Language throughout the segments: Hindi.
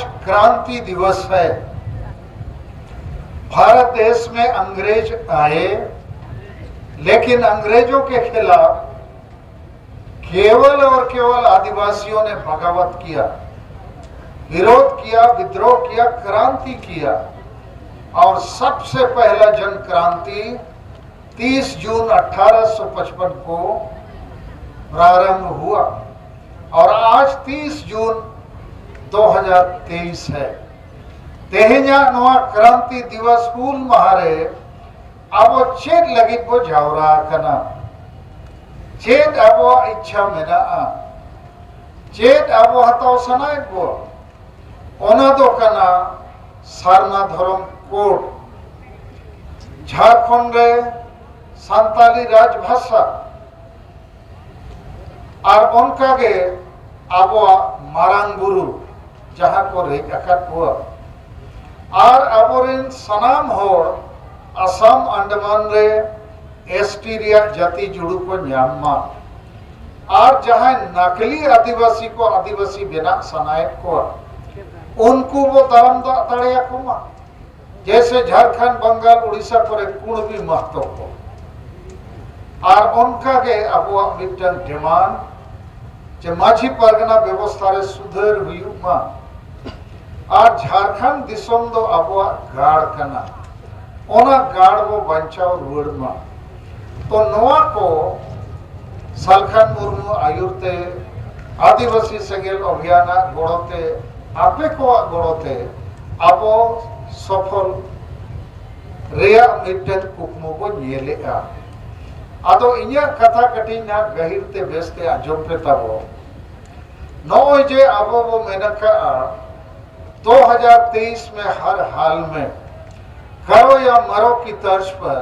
आज क्रांति दिवस है। भारत देश में अंग्रेज आए, लेकिन अंग्रेजों के खिलाफ केवल और केवल आदिवासियों ने बगावत किया, विरोध किया, विद्रोह किया, क्रांति किया। और सबसे पहला जन क्रांति 30 जून 1855 को प्रारंभ हुआ और आज 30 जून 2023 है। तेहेnya नवा क्रांति दिवस हुल महारे अब चेत लगी को जावरा कना, चेत अब इच्छा मेना, चेत अब हताव सनाय को ओना दो कना सारना धर्म कोड, झारखंड रे सांताली राजभाषा और उनका के अब मारांग बुरु जहाँ को रेख अकट हुआ और अब सनाम होड़ असम अंडमान रे एसटी रिया जाति जुड़ू को न्यामा और जहाँ नकली आदिवासी को आदिवासी बिना सनायक को उनको वो धर्म तड़िया कुमा, जैसे झारखंड, बंगाल, उड़ीसा पर कुणबी महत्व को और उनका के अब मिटन डिमांड जे माझी परगना व्यवस्था रे सुधर हुआ और झारखंड दिसोम दो अब गाड़ कना ओना गाड़ वो बंचाव रुड़ मा। तो नोआ को सालखान मुर्मू आयुरते आदिवासी सेगेल अभियान गोड़ोते आपे को गोड़ोते अब सफल रेया मिटन कुकमो को नियलेगा। आदो इन्या कथा कटी ना गहिरते बेस्ते आजम पे तबो नौ जे अब वो मेनका 2023 में हर हाल में करो या मरो की तर्ज पर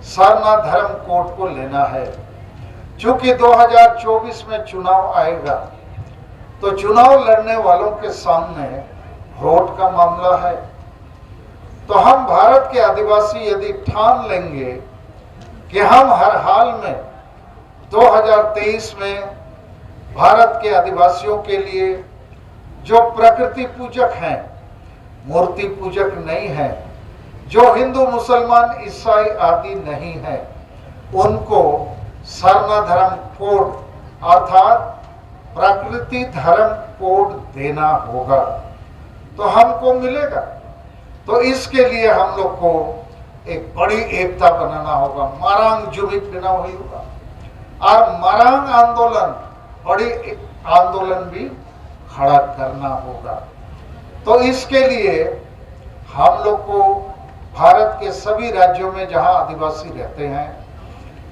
सरना धर्म कोड को लेना है। चूंकि 2024 में चुनाव आएगा तो चुनाव लड़ने वालों के सामने वोट का मामला है। तो हम भारत के आदिवासी यदि ठान लेंगे कि हम हर हाल में 2023 में भारत के आदिवासियों के लिए जो प्रकृति पूजक हैं, मूर्ति पूजक नहीं है, जो हिंदू, मुसलमान, ईसाई आदि नहीं है, उनको सरना धर्म कोड अर्थात प्रकृति धर्म कोड देना होगा तो हमको मिलेगा। तो इसके लिए हम लोग को एक बड़ी एकता बनाना होगा। मारांग जुमित बिना हुई होगा और मारांग आंदोलन बड़ी आंदोलन भी खड़ा करना होगा। तो इसके लिए हम लोग को भारत के सभी राज्यों में जहां आदिवासी रहते हैं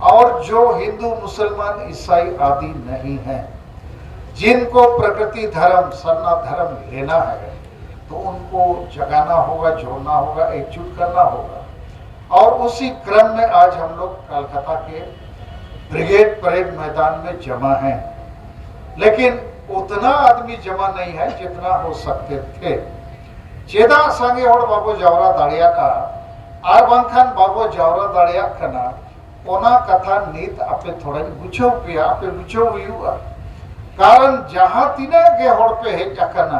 और जो हिंदू, मुसलमान, ईसाई आदि नहीं हैं, जिनको प्रकृति धर्म, सरना धर्म लेना है, तो उनको जगाना होगा, जोड़ना होगा, एकजुट करना होगा। और उसी क्रम में आज हम लोग कोलकाता के ब्रिगेड परेड मैदान में जमा हैं, लेकिन उतना आदमी जमा नहीं है जितना हो सकते थे। चेदा संगे और बाबू जावरा दाड़िया का आर बांखान बाबू जावरा दाड़िया कना ओना कथा नीत आपे थोड़ा बुझो पिया आपे बुझो हुआ कारण जहां तीना के होड़ पे हेज अकना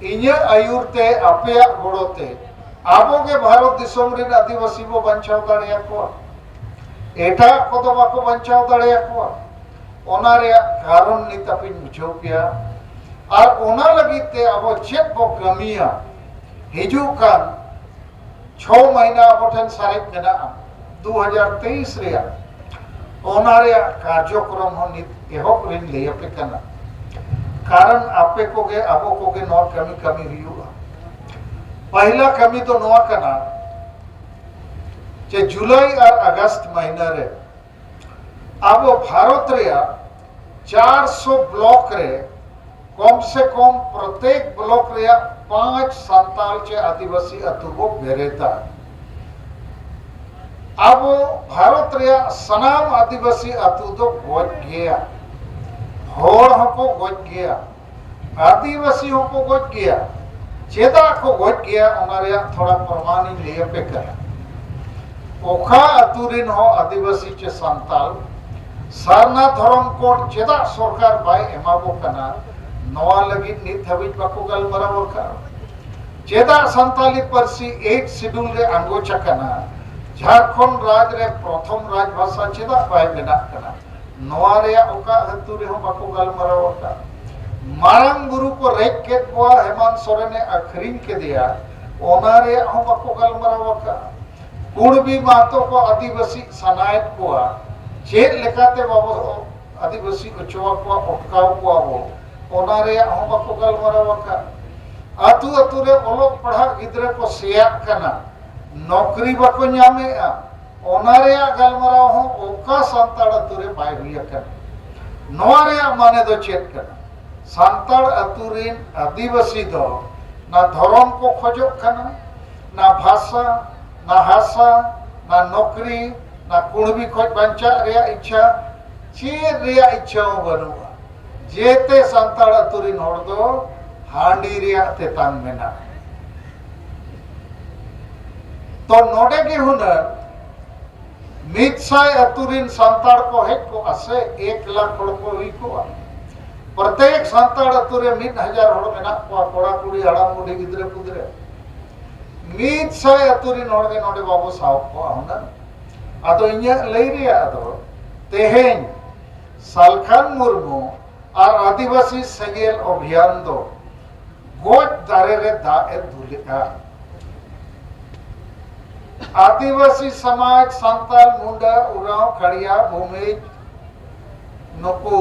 इन्या आयुरते आपे गोड़ोते आबो के भारत दिसोम रे आदिवासी बो बंचाव दाड़िया को एटा को तो बाको बंचाव दाड़िया को ओना रे कारण नीत आपे बुझो पिया और ओना लगी अब चेक बो कमिया हिजू कान 6 महीना अब सारे मेना 2023 रे ओना रे कार्यक्रम हो नित एहोक रिन ले पे कना कारण आपे को गे अबो को गे नौ कमी कमी हुआ। पहला कमी तो नवा कना जे जुलाई और अगस्त महीना रे अब भारत रे 400 ब्लॉक रे कम से कम प्रत्येक ब्लॉक रे 5 संताल चे आदिवासी अतुबो बेरेता। अब भारत रे सनाम आदिवासी अतु दो गोज गया, होड़ हमको गोज गया, आदिवासी हमको गोज गया, चेदा को गोज गया। हमारे थोड़ा प्रमाण लिए पे कर ओखा अतुरिन हो आदिवासी चे संताल सारना धर्म कोड चेदा सरकार बाय एमाबो कना नवा लगी नित हबी बाको गलमराव का चेदा संताली परसी 8 शेड्यूल रे अंगोचा कना झारखंड राज रे प्रथम राजभाषा चेदा बाय मेना कना नवा रे ओका हतु रे हो बाको गलमराव का मारंग गुरु को रेक के बुआ हेमंत सोरेन ने अखरीन के दिया ओना रे हो बाको गलमराव का कुड़बी मातो को आदिवासी सनायत को चेक लेकाते बाबो आदिवासी उचवा को अटकाव को वो ओना रे हो बाको गलमराव का आतु आतु रे ओलोक पढ़ा गिद्रा को सेया कना नौकरी बाको न्यामे ओना रे गलमराव हो ओका संताड़ आतु रे बाय हुई कना नवा रे माने दो चेक कना संताड़ आतु रे आदिवासी दो ना धर्म को खोजो कना ना भाषा ना हासा ना नौकरी ना कुड़बी खोज बंचा रे इच्छा चेर रे इच्छा बनुआ जेते संताड़ आतु रे हड़ दो हांडी रे तेतान मेना तो नोडे के हुनर मितसाय अतुरिन संताड़ को हेक को असे 1 लाख हड़ को हुई को प्रत्येक संताड़ अतुरे 1000 हड़ मेना को कोड़ा कुड़ी हड़ाम बुढ़ी गिद्रे पुद्रे मितसाय अतुरिन हड़ के नोडे बाबू साव को हुनर आदो इन्या लई रे आदो तेहेन सालखान मुर्मू और आदिवासी सेंगेल अभियान दो गोज दारे रे दा ए धुलिका आदिवासी समाज संताल मुंडा उराव खड़िया भूमि नुकु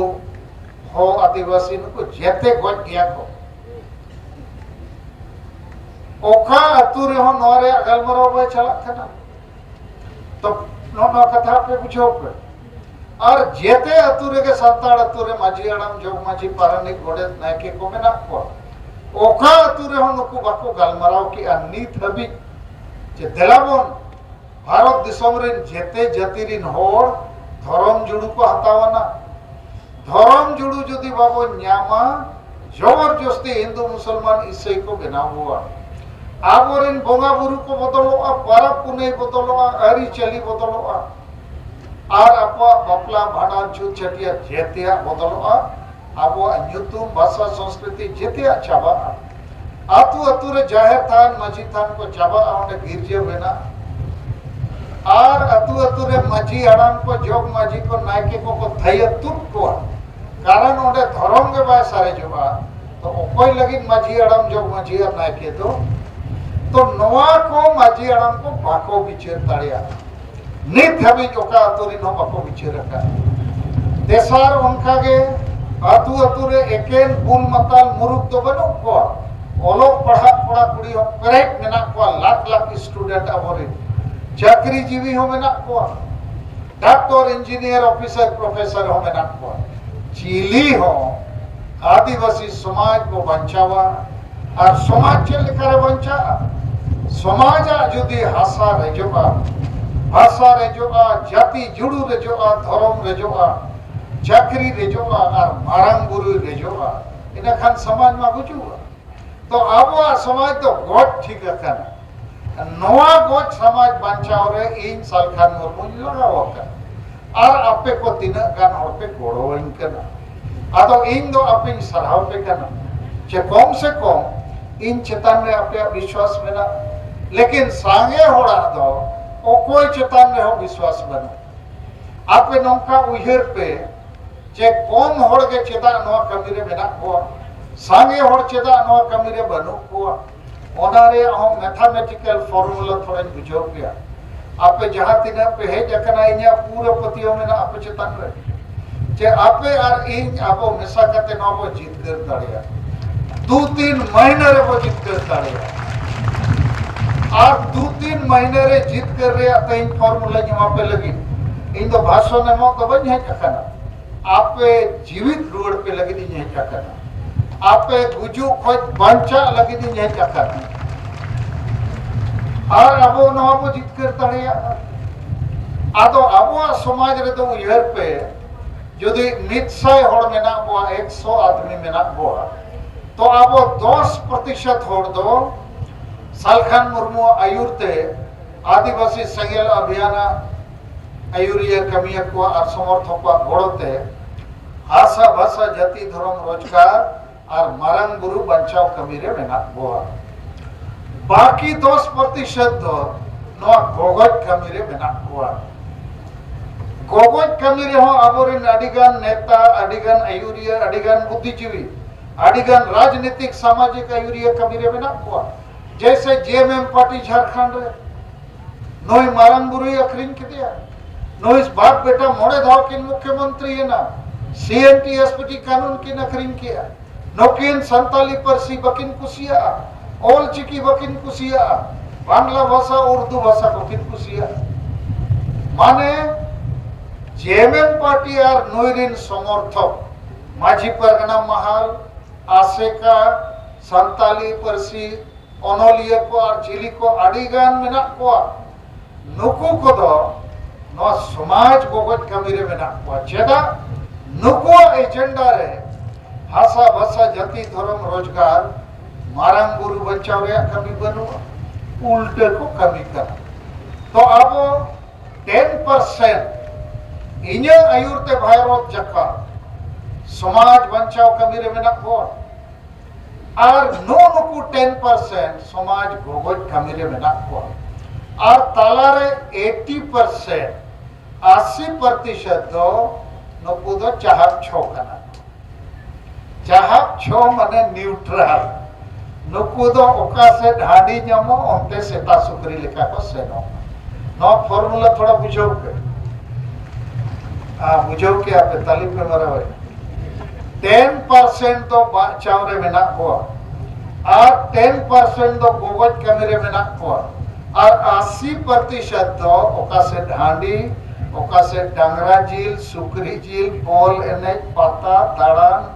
हो आदिवासी नुकु जेते गोज गया को ओखा अतुरे हो नोरे गलमरो बे चला खना तो नो कथा पे बुझो पे और जेते अतुरे के संताल अतुरे माझी आड़म जोग माझी पारनिक गोड़े नायके को मेना को ओखा अतुरे हो नुकु बाको गलमराव की अनीत हबी जे देलाबन भारत दिसम रे जेते जातिरिन होड़ धर्म जुड़ू को हतावना धर्म जुड़ू जदि बाबो न्यामा जबरदस्ती हिंदू मुसलमान ईसाई को बनाव हुआ आबोरिन बोंगा बुरु को बदलोआ परब पुने बदलोआ अरी चली बदलोआ और आपा बपला भाड़ा छूत छटिया जेतिया बदलोआ आबो न्यूतुम भाषा संस्कृति जेतिया चाबा आतु आतु रे जाहिर थान मजी थान को चाबा ओंडे गिरजे बेना और आतु आतु रे मजी हड़ाम को जोग मजी को नायके को थैय तुट को कारण ओंडे धर्म के बाय सारे जोबा तो ओकोय लगी मजी हड़ाम जोग मजी और नायके तो नवा को मजी हड़ाम को बाको बिचेर ताड़िया नित हबी ओका आतु रे नो बाको बिचेर रखा देसार उनका के आतु आतु रे एकेन बुल मताल मुरुक तो बनो को ओलोक पढ़ा पढ़ा कुड़ी हो करेक्ट मेना को लाख लाख स्टूडेंट अबोरे चाकरी जीवी हो मेना को डॉक्टर इंजीनियर ऑफिसर प्रोफेसर हो मेना को चीली हो आदिवासी समाज को बचावा और समाज चल करे बचा समाज जुदी हासा रेजोगा भाषा रेजोगा जाति जुड़ू रेजोगा धर्म रेजोगा चाकरी रेजोगा और मारंग गुरु रेजोगा इना खान समाज में बुझुगा तो अब समाज तो गोट ठीक है नवा गोट समाज बचाव रे इन सालखान मुर्मू लगाव और आपे को तीना गान हर पे गोड़ो इनकना आदो इन दो आपे सराव पे कना चे कम से कम इन चेतन रे आपे विश्वास मेना लेकिन सांगे होड़ा दो ओ कोई चेतन रे हो विश्वास बना आपे नौका उहेर पे चे कम होड़ के चेता नवा कमी रे मेना को सांगे होड़ चेदा नवा कमी रे बनु को ओनारे हम मैथमेटिकल फार्मूला थोड़ा बुझो गया आपे जहां तिना पे है जकना इन्या पूरा पतियो में ना आपे चेतन रे जे आपे और इन आपो मिसा करते ना वो जीत कर दाड़िया 2-3 महीने रे वो जीत कर दाड़िया और 2-3 महीने रे जीत कर रे आते इन फार्मूला जमा पे लगी इन तो भाषण में मो तो बन है जकना आपे जीवित रोड पे लगी दी है जकना आपे गुजु खोज बंचा लगी दी है जकना और अबो नवाबो जीत कर तड़िया आदो अबो समाज रे तो उहर पे जदि 100 होड़ मेना बो 100 आदमी मेना बो तो अबो 10% होड़ दो सालखान मुर्मू आयुरते आदिवासी संगेल अभियान आयुरिया कमिया को और समर्थक को गोड़ते आशा भाषा जाति धर्म रोजगार और मारंग बुरु बचाव कमी रे मेना कोआ बाकी 10% दो नवा गोगज कमी रे मेना कोआ गोगज कमी रे हो आबोरेन अडिगान नेता अडिगान आयुरिया अडिगान बुद्धिजीवी अडिगान राजनीतिक सामाजिक आयुरिया कमी रे मेना कोआ जैसे जेएमएम पार्टी झारखंड रे नोई मारंग बुरुई अखरिन किदिया नोइस बाप बेटा मोड़े धाव किन मुख्यमंत्री है ना सीएनटी एसपीटी कानून किन अखरिन किया नोकिन संताली परसी बकिन कुसिया ओल चिकी बकिन कुसिया बांग्ला भाषा उर्दू भाषा को किन कुसिया माने जेएमएम पार्टी और नोइरिन समर्थक माझी परगना महाल आसेका संताली परसी ओनोलिया को और चिली को अडिगान मेना को नुकु को दो नो समाज गोगज कमी रे मेना को चेदा नुकु एजेंडा रे भाषा भाषा जाति धर्म रोजगार मारंग बुरु बचाव रे कमी बनु उल्टे को कमी कर तो अब 10% इन्हें आयुर्ते भाईरोत जक्का समाज बचाव कमी रे मेना को और नुकु 10% समाज गोगज कमी रे मेना को और तालारे 80% 80% दो नुकु दो चाहक छो कना चाहक छो मने न्यूट्रल नुकु दो ओका से ढाडी ᱧᱟᱢो onte सेता सुकरी लेका को सेनो नो फॉर्मूला थोड़ा बुझो के बुझो के आप ताली पे मरा भाई 10% तो बाचाव रे मेना को और 10% तो गोगज कमी रे मेना को और 80% तो ओका से ढांडी ओका से डांगरा झील सुकरी झील बॉल एने पाता दाड़ान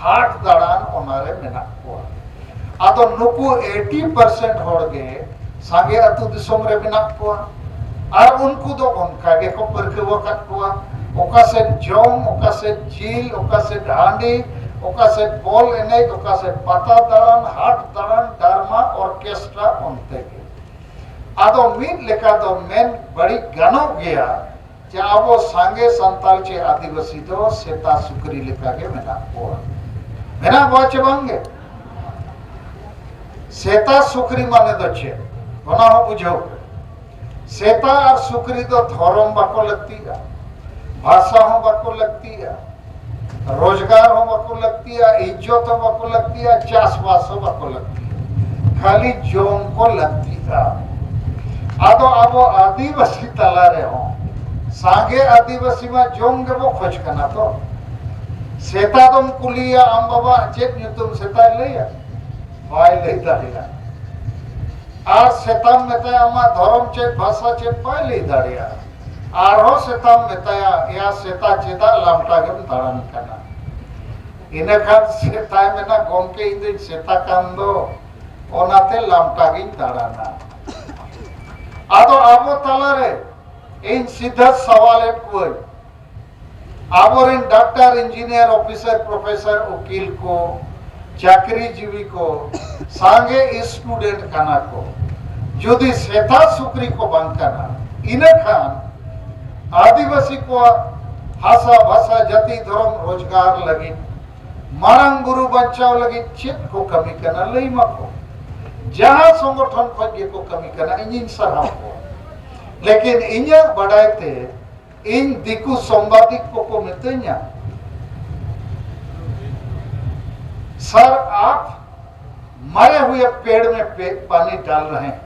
हाट दाड़ान ओनारे मेना को आदो नुकु 80% होड़ गे सांगे अतु दिसोम रे मेना को और उनको दो उनका गे को परखवा कट को ओका से जोम ओका से झील ओका से ढांडी ओका से बॉल एने ओका से पाता दाड़ान हाट दाड़ान डरमा ऑर्केस्ट्रा उनते के आदो मीन लेका दो मेन बड़ी गानो गया जे आबो सांगे संताल चे आदिवासी दो सेता सुकरी लेका के मेना बोचे बांगे सेता सुकरी माने दो छे बना हो बुझो सेता और सुकरी दो धर्म बाको लगती है भाषा हो बाको लगती है रोजगार हो बाको लगती है इज्जत हो बाको लगती है चाषबास हो बाको लगती है खाली जोम को लगती है आदो आबो आदिवासी तला रे हो सांगे आदिवासी में जोम गे वो खोज करना तो सेता तुम कुलिया आम बाबा चेत तुम सेता लेया बाय ले दाड़िया आर सेताम मेताया आमा धर्म चेत भाषा चेत बाय ले दाड़िया आर हो सेताम मेताया या सेता चेता लामटा गेम दाड़ान करना इने खान सेता में ना गोमके इंदे सेता कांदो ओनाते लामटा गिन दाड़ाना आदो आबो तला रे इन सीधा सवाल एक कोई आबोरेन डॉक्टर इंजीनियर ऑफिसर प्रोफेसर वकील को चाकरी जीवी को सांगे स्टूडेंट काना को जोदी सेता सुकरी को बंकना इने खान आदिवासी को भाषा भाषा जाति धर्म रोजगार लगी मारंग गुरु बचाव लगी चित को कमी करना लई मको जहां संगठन खोजे को कमी करना इन सराव को लेकिन इन्या बढ़ाते इन दिकु संवादिक को मितन्या सर आप मरे हुए पेड़ में पानी डाल रहे हैं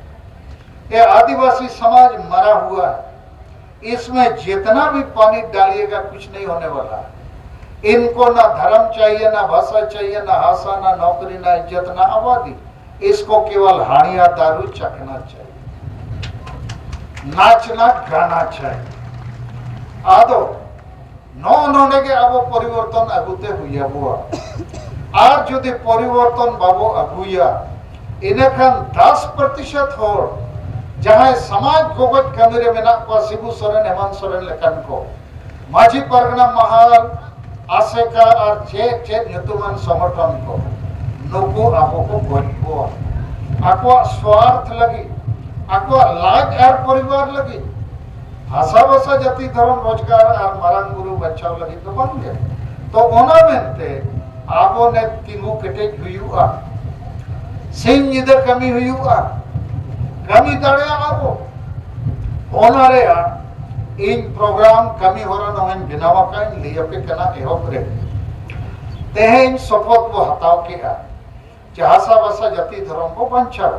ये आदिवासी समाज मरा हुआ है इसमें जितना भी पानी डालिएगा कुछ नहीं होने वाला इनको ना धर्म चाहिए ना भाषा चाहिए ना आशा ना नौकरी ना इज्जत ना आबादी इसको केवल हानिया दारू चखना चाहिए नाचना गाना चाहिए आदो नो नोने के अब परिवर्तन अगुते हुआ बुआ और जुदी परिवर्तन बाबो अगुया इने खान 10% हो जहां समाज गोगज कमीरे में ना को शिबू सोरेन हेमंत सोरेन लेकन को माझी परगना महाल आसेका और चे नुतुमान समर्थन को नुकु आपो को गोजबो आको स्वार्थ लगी आको लाज और परिवार लगी भाषा भाषा जाति धर्म रोजगार और मारंग गुरु बचाव लगी तो बन गए तो ओना मेनते आबो ने तिंगु केटेज हुयुआ सिंह निदा कमी हुयुआ कमी दाड़े आबो ओनारे इन प्रोग्राम कमी होरा नोइन बिनावा का इन लिया पे कना एहोब रे तेहेन शपथ बो हताव के चाहसा बसा जाति धर्म को बंचाव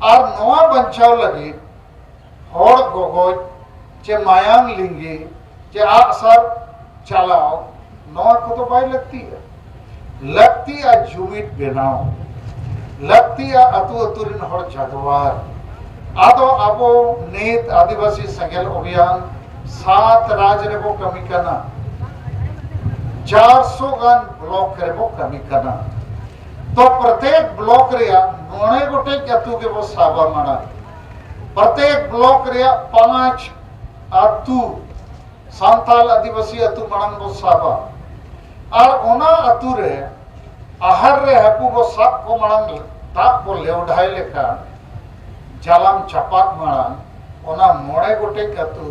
और नवा बंचाव लगी होड़ गोगोज चे मायांग लिंगी चे आसर चलाओ नवा को तो बाई लगती है जुमित बेनाव लगती है अतु अतुरिन होड़ जगवार आदो अबो नीत आदिवासी संगेल अभियान 7 राज्य रे वो कमी करना 400 गान ब्लॉक रे वो कमी करना तो प्रत्येक ब्लॉक रे 9 गोटे अतु के वो साबा माना प्रत्येक ब्लॉक रे 5 अतु सांताल आदिवासी अतु मानन वो साबा और ओना अतु रे आहार रे हकु वो सब को मानन ताप को लेवढाई लेका जालाम चपाक मानन ओना 9 गोटे अतु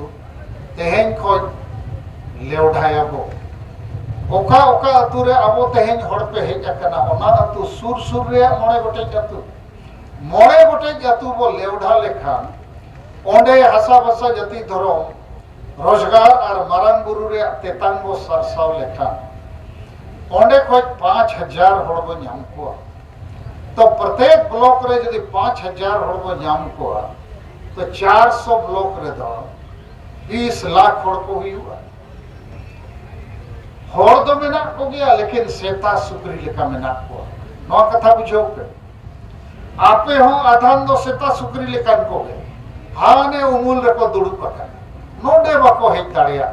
तेहेन खोज लेवढाया बो ओका ओका अतु रे अबो तेहेन होड़ पे हेज अकना ओना अतु सुर सुर रे 9 गोटे अतु बो लेवढा लेखान ओंडे हसा बसा जति धरम रोजगार और मारांग बुरु रे तेतांग बो सरसाव लेखान ओंडे खोज 5000 होड़ बो नाम को तो प्रत्येक ब्लॉक रे यदि 5000 होड़ बो नाम को तो 400 ब्लॉक रे दो 20 लाख होड़ को हुआ होड़ दो मेना को गया लेकिन सेता सुकरी लेका मेना को नो कथा बुझो पे आपे हो आधान दो सेता सुकरी लेकान को गए हाने उमुल रे को दुड़ु पका नोडे बको हे दाड़िया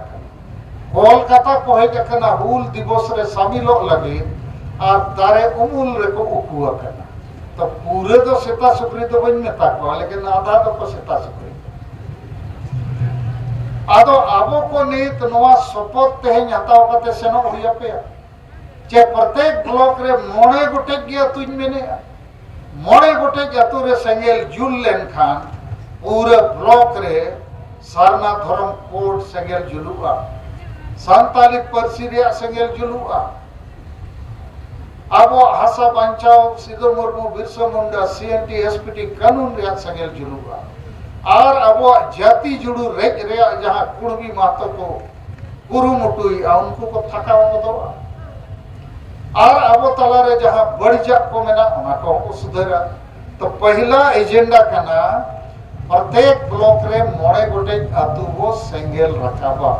कोलकाता को हे कना हुल दिवस रे शामिलो लगी आ दारे उमुल रे को उकुआ कना तो पूरे तो सेता सुकरी तो बन में ताको लेकिन आधा तो को सेता सुकरी आदो आबो को नीत नवा शपथ तेहेन हताव कते सेनो हुया पे जे प्रत्येक ब्लॉक रे 9 गोटे गया तुज मेने 9 गोटे अतु रे सेंगेल जुल लेन खान पूरे ब्लॉक रे सारना धर्म कोड सेंगेल जुलुआ सांताली परसी रे सेंगेल जुलुआ आबो हासा बंचाओ सिदो मुर्मू बिरसा मुंडा सीएनटी एसपीटी कानून रे सेंगेल जुलुआ और अब जाति जुड़ू रेज रे जहां कुड़बी मातो को कुरुमुटुई उनको को थका दो और अब तला रे जहां बढ़जा को मेना ओना को सुधरा तो पहला एजेंडा कना प्रत्येक ब्लॉक रे 9 गोटे अतु वो सेंगेल रखाबा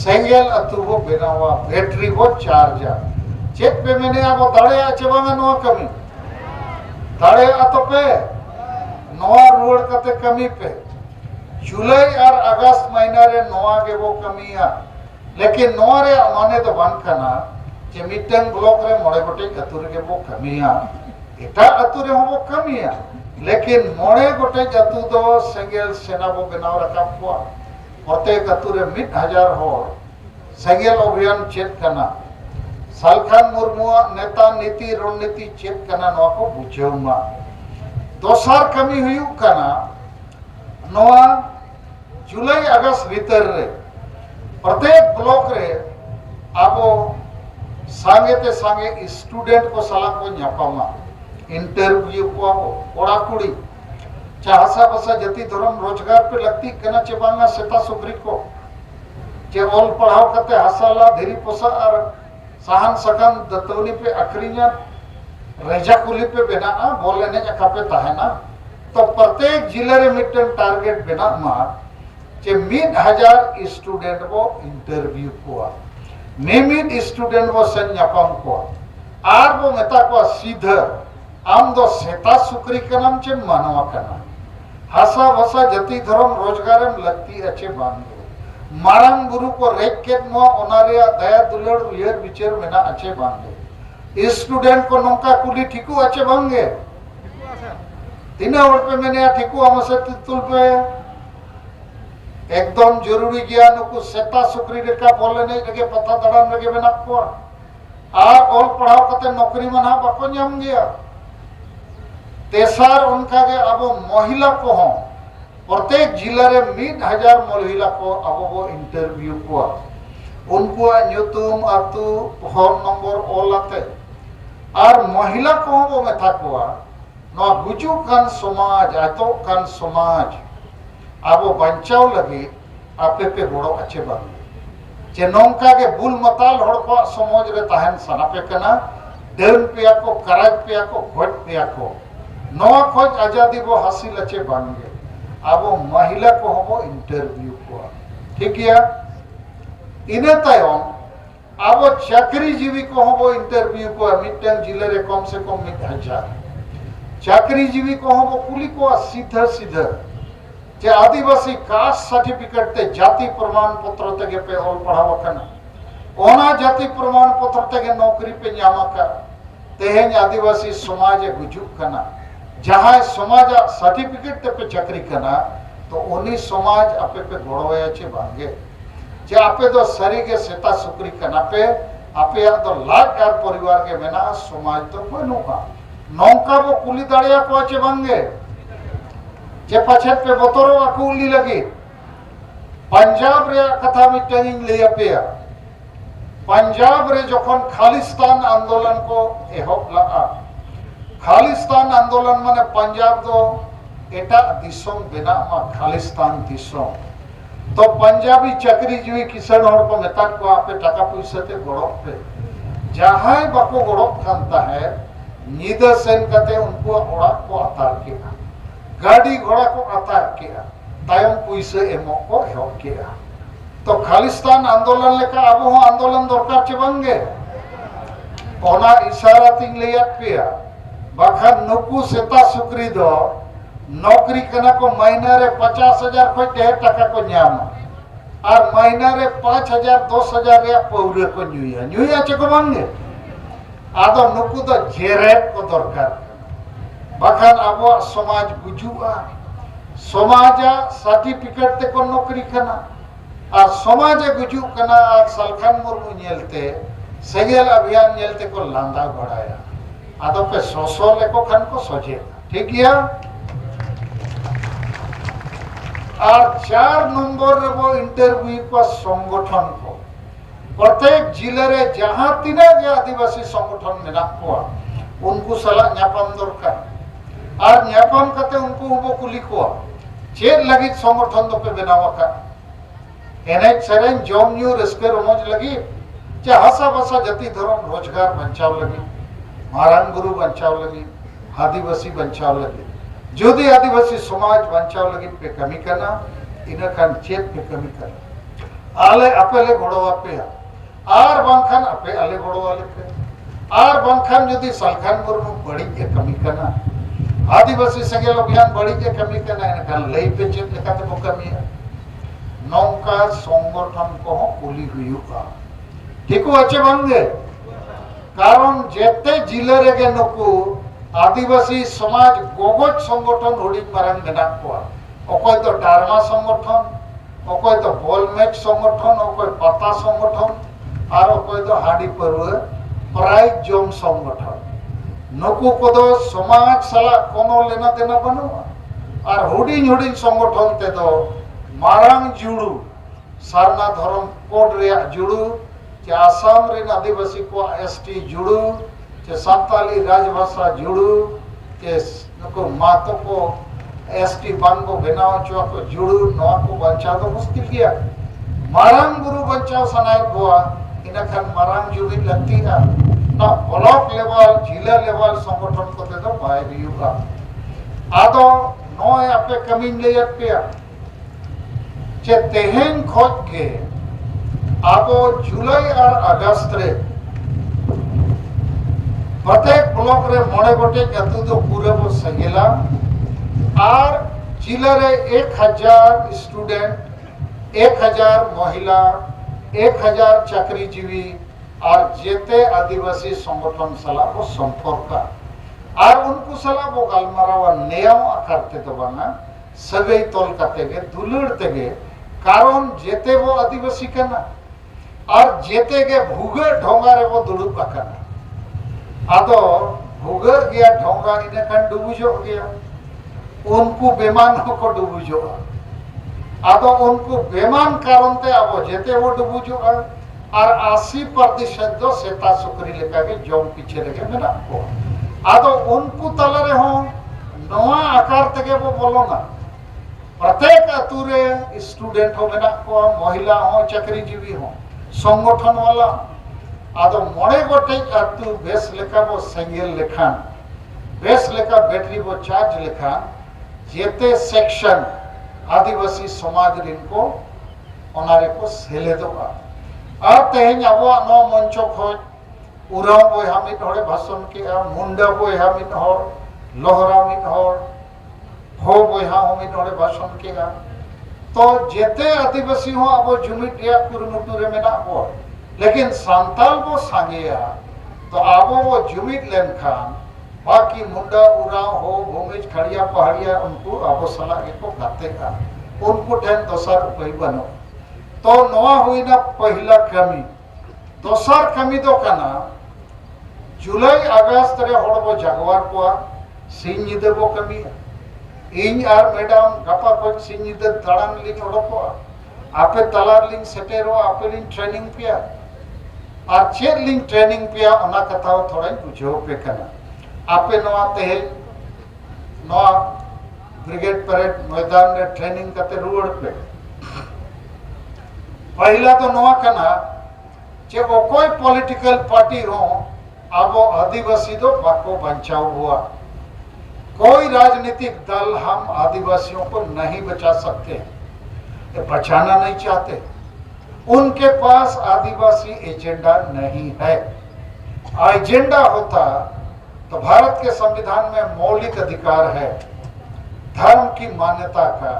सेंगेल अतु वो बेनावा बैटरी वो चार्जर चेक पे मैंने अब दाड़े चबांगा नो कमी दाड़े अतो पे नवा रोड कते कमी पे जुलाई और अगस्त महीना रे नवा के वो कमिया लेकिन नवा रे माने तो बन कना जे मिटन ब्लॉक रे 9 गोटे अतु रे के वो कमिया एटा अतु रे वो कमिया लेकिन 9 गोटे अतु दो सेंगेल सेना वो बनाव रखा हुआ प्रत्येक अतु रे 1000 हो सेंगेल अभियान चेक कना सालखान मुर्मू नेता नीति रणनीति चेक कना नवा को बुझेउमा दोसार कमी हुई कना नवा जुलाई अगस्त भीतर रे प्रत्येक ब्लॉक रे आबो सांगे ते सांगे स्टूडेंट को सला को न्यापामा इंटरव्यू को कोड़ा कुड़ी चाहसा बसा जति धर्म रोजगार पे लगती कना चबांगा सेता सुग्री को जे ऑल पढ़ाओ कते हसाला धीरी पोसा और सहन सकन दतौनी पे अखरिया रेजा कुली पे बेना बोले ने जका पे ताहेना तो प्रत्येक जिले रे मिटन टारगेट बेना मा जे 1000 स्टूडेंट वो इंटरव्यू को नियमित स्टूडेंट वो संयापम को आर वो मेता को सीधा आम दो सेता सुकरी कनम चे मानवा कना हसा भसा जति धर्म रोजगार में लगती अच्छे बांधो मारंग गुरु को रेकेट नो ओनारिया दया दुलड़ उयर विचार मेना अच्छे बांधो स्टूडेंट को नौका कुली ठीकू अच्छे बांगे तीन और पे मैंने ठीकू हमसे तुल पे एकदम जरूरी ज्ञान को सेता सुकरी रेखा बोले नहीं लगे पता दड़ान लगे बिना को आ ऑल पढ़ाओ कते नौकरी मना बाको नाम गया तेसार उनका के अब महिला को हो प्रत्येक जिले रे 1000 महिला को अब वो इंटरव्यू को उनको ᱧᱩᱛᱩᱢ आतु फोन नंबर ओलाते और महिला को वो मेथा कोआ नो गुजु कान समाज आतो कान समाज आबो बंचाव लगी आपे पे गोड़ो अच्छे बांग जे नौका के बुल मताल हड़ को समाज रे तहन सनापे कना देन पिया को कराज पिया को घोट पिया को नवा खोज आजादी बो हासिल अच्छे बांगे आबो महिला को हबो इंटरव्यू को ठीक है इने तायम आबो चाकरी जीवी को हबो इंटरव्यू को मिटन जिले रे कम से कम 1000 चाकरी जीवी को हबो कुली को सीधा सीधा जे आदिवासी कास्ट सर्टिफिकेट ते जाति प्रमाण पत्र तगे पे ऑल पढ़ावा कना ओना जाति प्रमाण पत्र तगे नौकरी पे न्यामा का तेहेन आदिवासी समाज गुजुक कना जहां समाज सर्टिफिकेट ते पे चाकरी कना तो उनी समाज आपे पे गोड़ोया छे बांगे जे आपे दो सरी के सेता सुकरी कना पे आपे तो लाख यार परिवार के मेना समाज तो कोई नुका नौका वो कुली दाड़िया को छे बांगे जे पछे पे बतरो अकुली लगी पंजाब रे कथा मिटिंग ले अपया पंजाब रे जखन खालिस्तान आंदोलन को एहब लगा खालिस्तान आंदोलन माने पंजाब दो एटा दिसोम बेना मा खालिस्तान दिसोम तो पंजाबी चाकरी जीवी किसान हड़ को मेता को आपे टाका पैसा ते गड़क पे जहां बाको गड़क कांता है नीदा सेन कते उनको ओड़ा को अतार के गाड़ी घोड़ा को अतार किया तायम पैसे एमो को एहब किया तो खालिस्तान आंदोलन लेका अब हो आंदोलन दरकार चे बांगे ओना इशारा तिंग लेयात पिया बाखान नुकु सेता सुकरी दो नौकरी कना को महीना रे 50,000 को 1.5 टका को न्याम और महीना रे 5,000 10,000 रे पौरे को न्यूया चे को बांगे आदो नुकु दो जेरेट को दरकार बाखान अब समाज गुजुआ समाज सर्टिफिकेट ते को नौकरी कना और समाज गुजु कना और सलखान मुर्मू नेलते सेगेल अभियान नेलते को लांदा बढ़ाया आदो पे सोसो लेको खान को सोचे ठीक है और 4 नंबर रे वो इंटरव्यू को संगठन को प्रत्येक जिले रे जहां तीना के आदिवासी संगठन मेना को उनको सला न्यापम दरकार और न्यापम कते उनको वो कुली को चेर लगी संगठन दो पे बनावा का एने सरेन जॉम न्यू रिस्क रोमज लगी जे हसा बसा जति धर्म रोजगार बचाव लगी महारान गुरु बचाव लगी आदिवासी बचाव लगी जोदी आदिवासी समाज बचाव लगी पे कमी करना इन खान चेत पे कमी करना आले अपेले घोड़वा पे आर बांखान अपे आले घोड़वा लेके आर बांखान जोदी सलखान मुर्मू बड़ी के कमी करना आदिवासी संगेल अभियान बड़ी के कमी करना इन खान लई पे चेत लेका ते कमी है नौका संगठन को कुली हुआ ठीक अच्छे बांगे कारण जेते जिले रे गे नुकु आदिवासी समाज गोगज संगठन हुडिंग मारांग मेना को अकोय तो डारमा संगठन अकोय तो बॉल मैच संगठन अकोय पता संगठन और अकोय तो हाडी परवे प्राइज जोम संगठन नुकु को दो समाज सला कोनो लेना देना बनुआ और हुडिंग हुडिंग संगठन ते दो मारांग जुड़ू सारना धर्म कोड रे जुड़ू के आसाम रे आदिवासी को एसटी जुड़ू के साताली राजभाषा जुड़ू के नको मातो को एसटी बांगो बनाओ चो को जुड़ू नवा को बचाव तो मुश्किल किया मारांग गुरु बचाव सनाय गोवा इना खान मारांग जुड़ी लगती है ना ब्लॉक लेवल जिला लेवल संगठन को ते दो बाय रियुगा आदो नोय आपे कमिंग लेयत पे चे तेहेन खोज के आबो जुलाई और अगस्त रे प्रत्येक ब्लॉक रे मोड़े गोटे अतु तो पूरे वो सगेला और जिले रे 1000 स्टूडेंट 1000 महिला 1000 चाकरीजीवी और जेते आदिवासी संगठन सला वो संपर्क और उनको सला वो गलमारावा नियम करते तो बना सगई तोल करते गे दुलड़ते गे कारण जेते वो आदिवासी कना और जेते के भूगर ढोंगा रे वो दुड़ुब कना आदो भूगर गया ढोंगा इने कन डुबुजो गया उनको बेमान को डुबुजो आदो उनको बेमान कारण ते आबो जेते वो डुबुजो और 80% दो सेता सुकरी लेका के जॉम पीछे लगे मेरा को आदो उनको तला रे हो नवा आकार तके वो बोलो ना प्रत्येक अतुरे स्टूडेंट हो मेना को महिला हो चाकरीजीवी हो संगठन वाला आदो मोड़े गोटे अतु बेस लेका वो सेंगेल लेखान बेस लेका बैटरी वो चार्ज लेखान जेते सेक्शन आदिवासी समाज रिन को ओनारे को सेले दोगा और तेहन अब नो मंचो खोज उराव बोय हमिन होड़े भाषण के मुंडा बोय हमिन होड़ लोहरा मिन होड़ हो बोय हमिन होड़े भाषण के तो जेते आदिवासी हो अब जुमिट या कुरुमुटुरे में ना हो लेकिन सांताल वो सांगेया तो अब वो जुमिट लेन खान बाकी मुंडा उराव हो भूमिज खड़िया पहाड़िया उनको अब सलाह को करते का उनको ठेन दोसर उपाय बनो तो नवा हुई ना पहला कमी दोसर कमी दो कना जुलाई अगस्त रे होड़बो जागवार को सिंह निदे बो कमी इन आर मैडम गपा को सिंह निदे तड़ान लिंग होड़को आपे तलार लिंग सेटेरो आपे लिंग ट्रेनिंग पिया और चेर लिंग ट्रेनिंग पिया ओना कथाओ थोड़ा बुझो पे कना आपे नवा तेहे नवा ब्रिगेड परेड मैदान रे ट्रेनिंग करते रुवड़ पे पहला तो नवा कना जे वो कोई पॉलिटिकल पार्टी हो अब आदिवासी दो बाको बचाओ हुआ कोई राजनीतिक दल हम आदिवासियों को नहीं बचा सकते बचाना नहीं चाहते उनके पास आदिवासी एजेंडा नहीं है एजेंडा होता तो भारत के संविधान में मौलिक अधिकार है धर्म की मान्यता का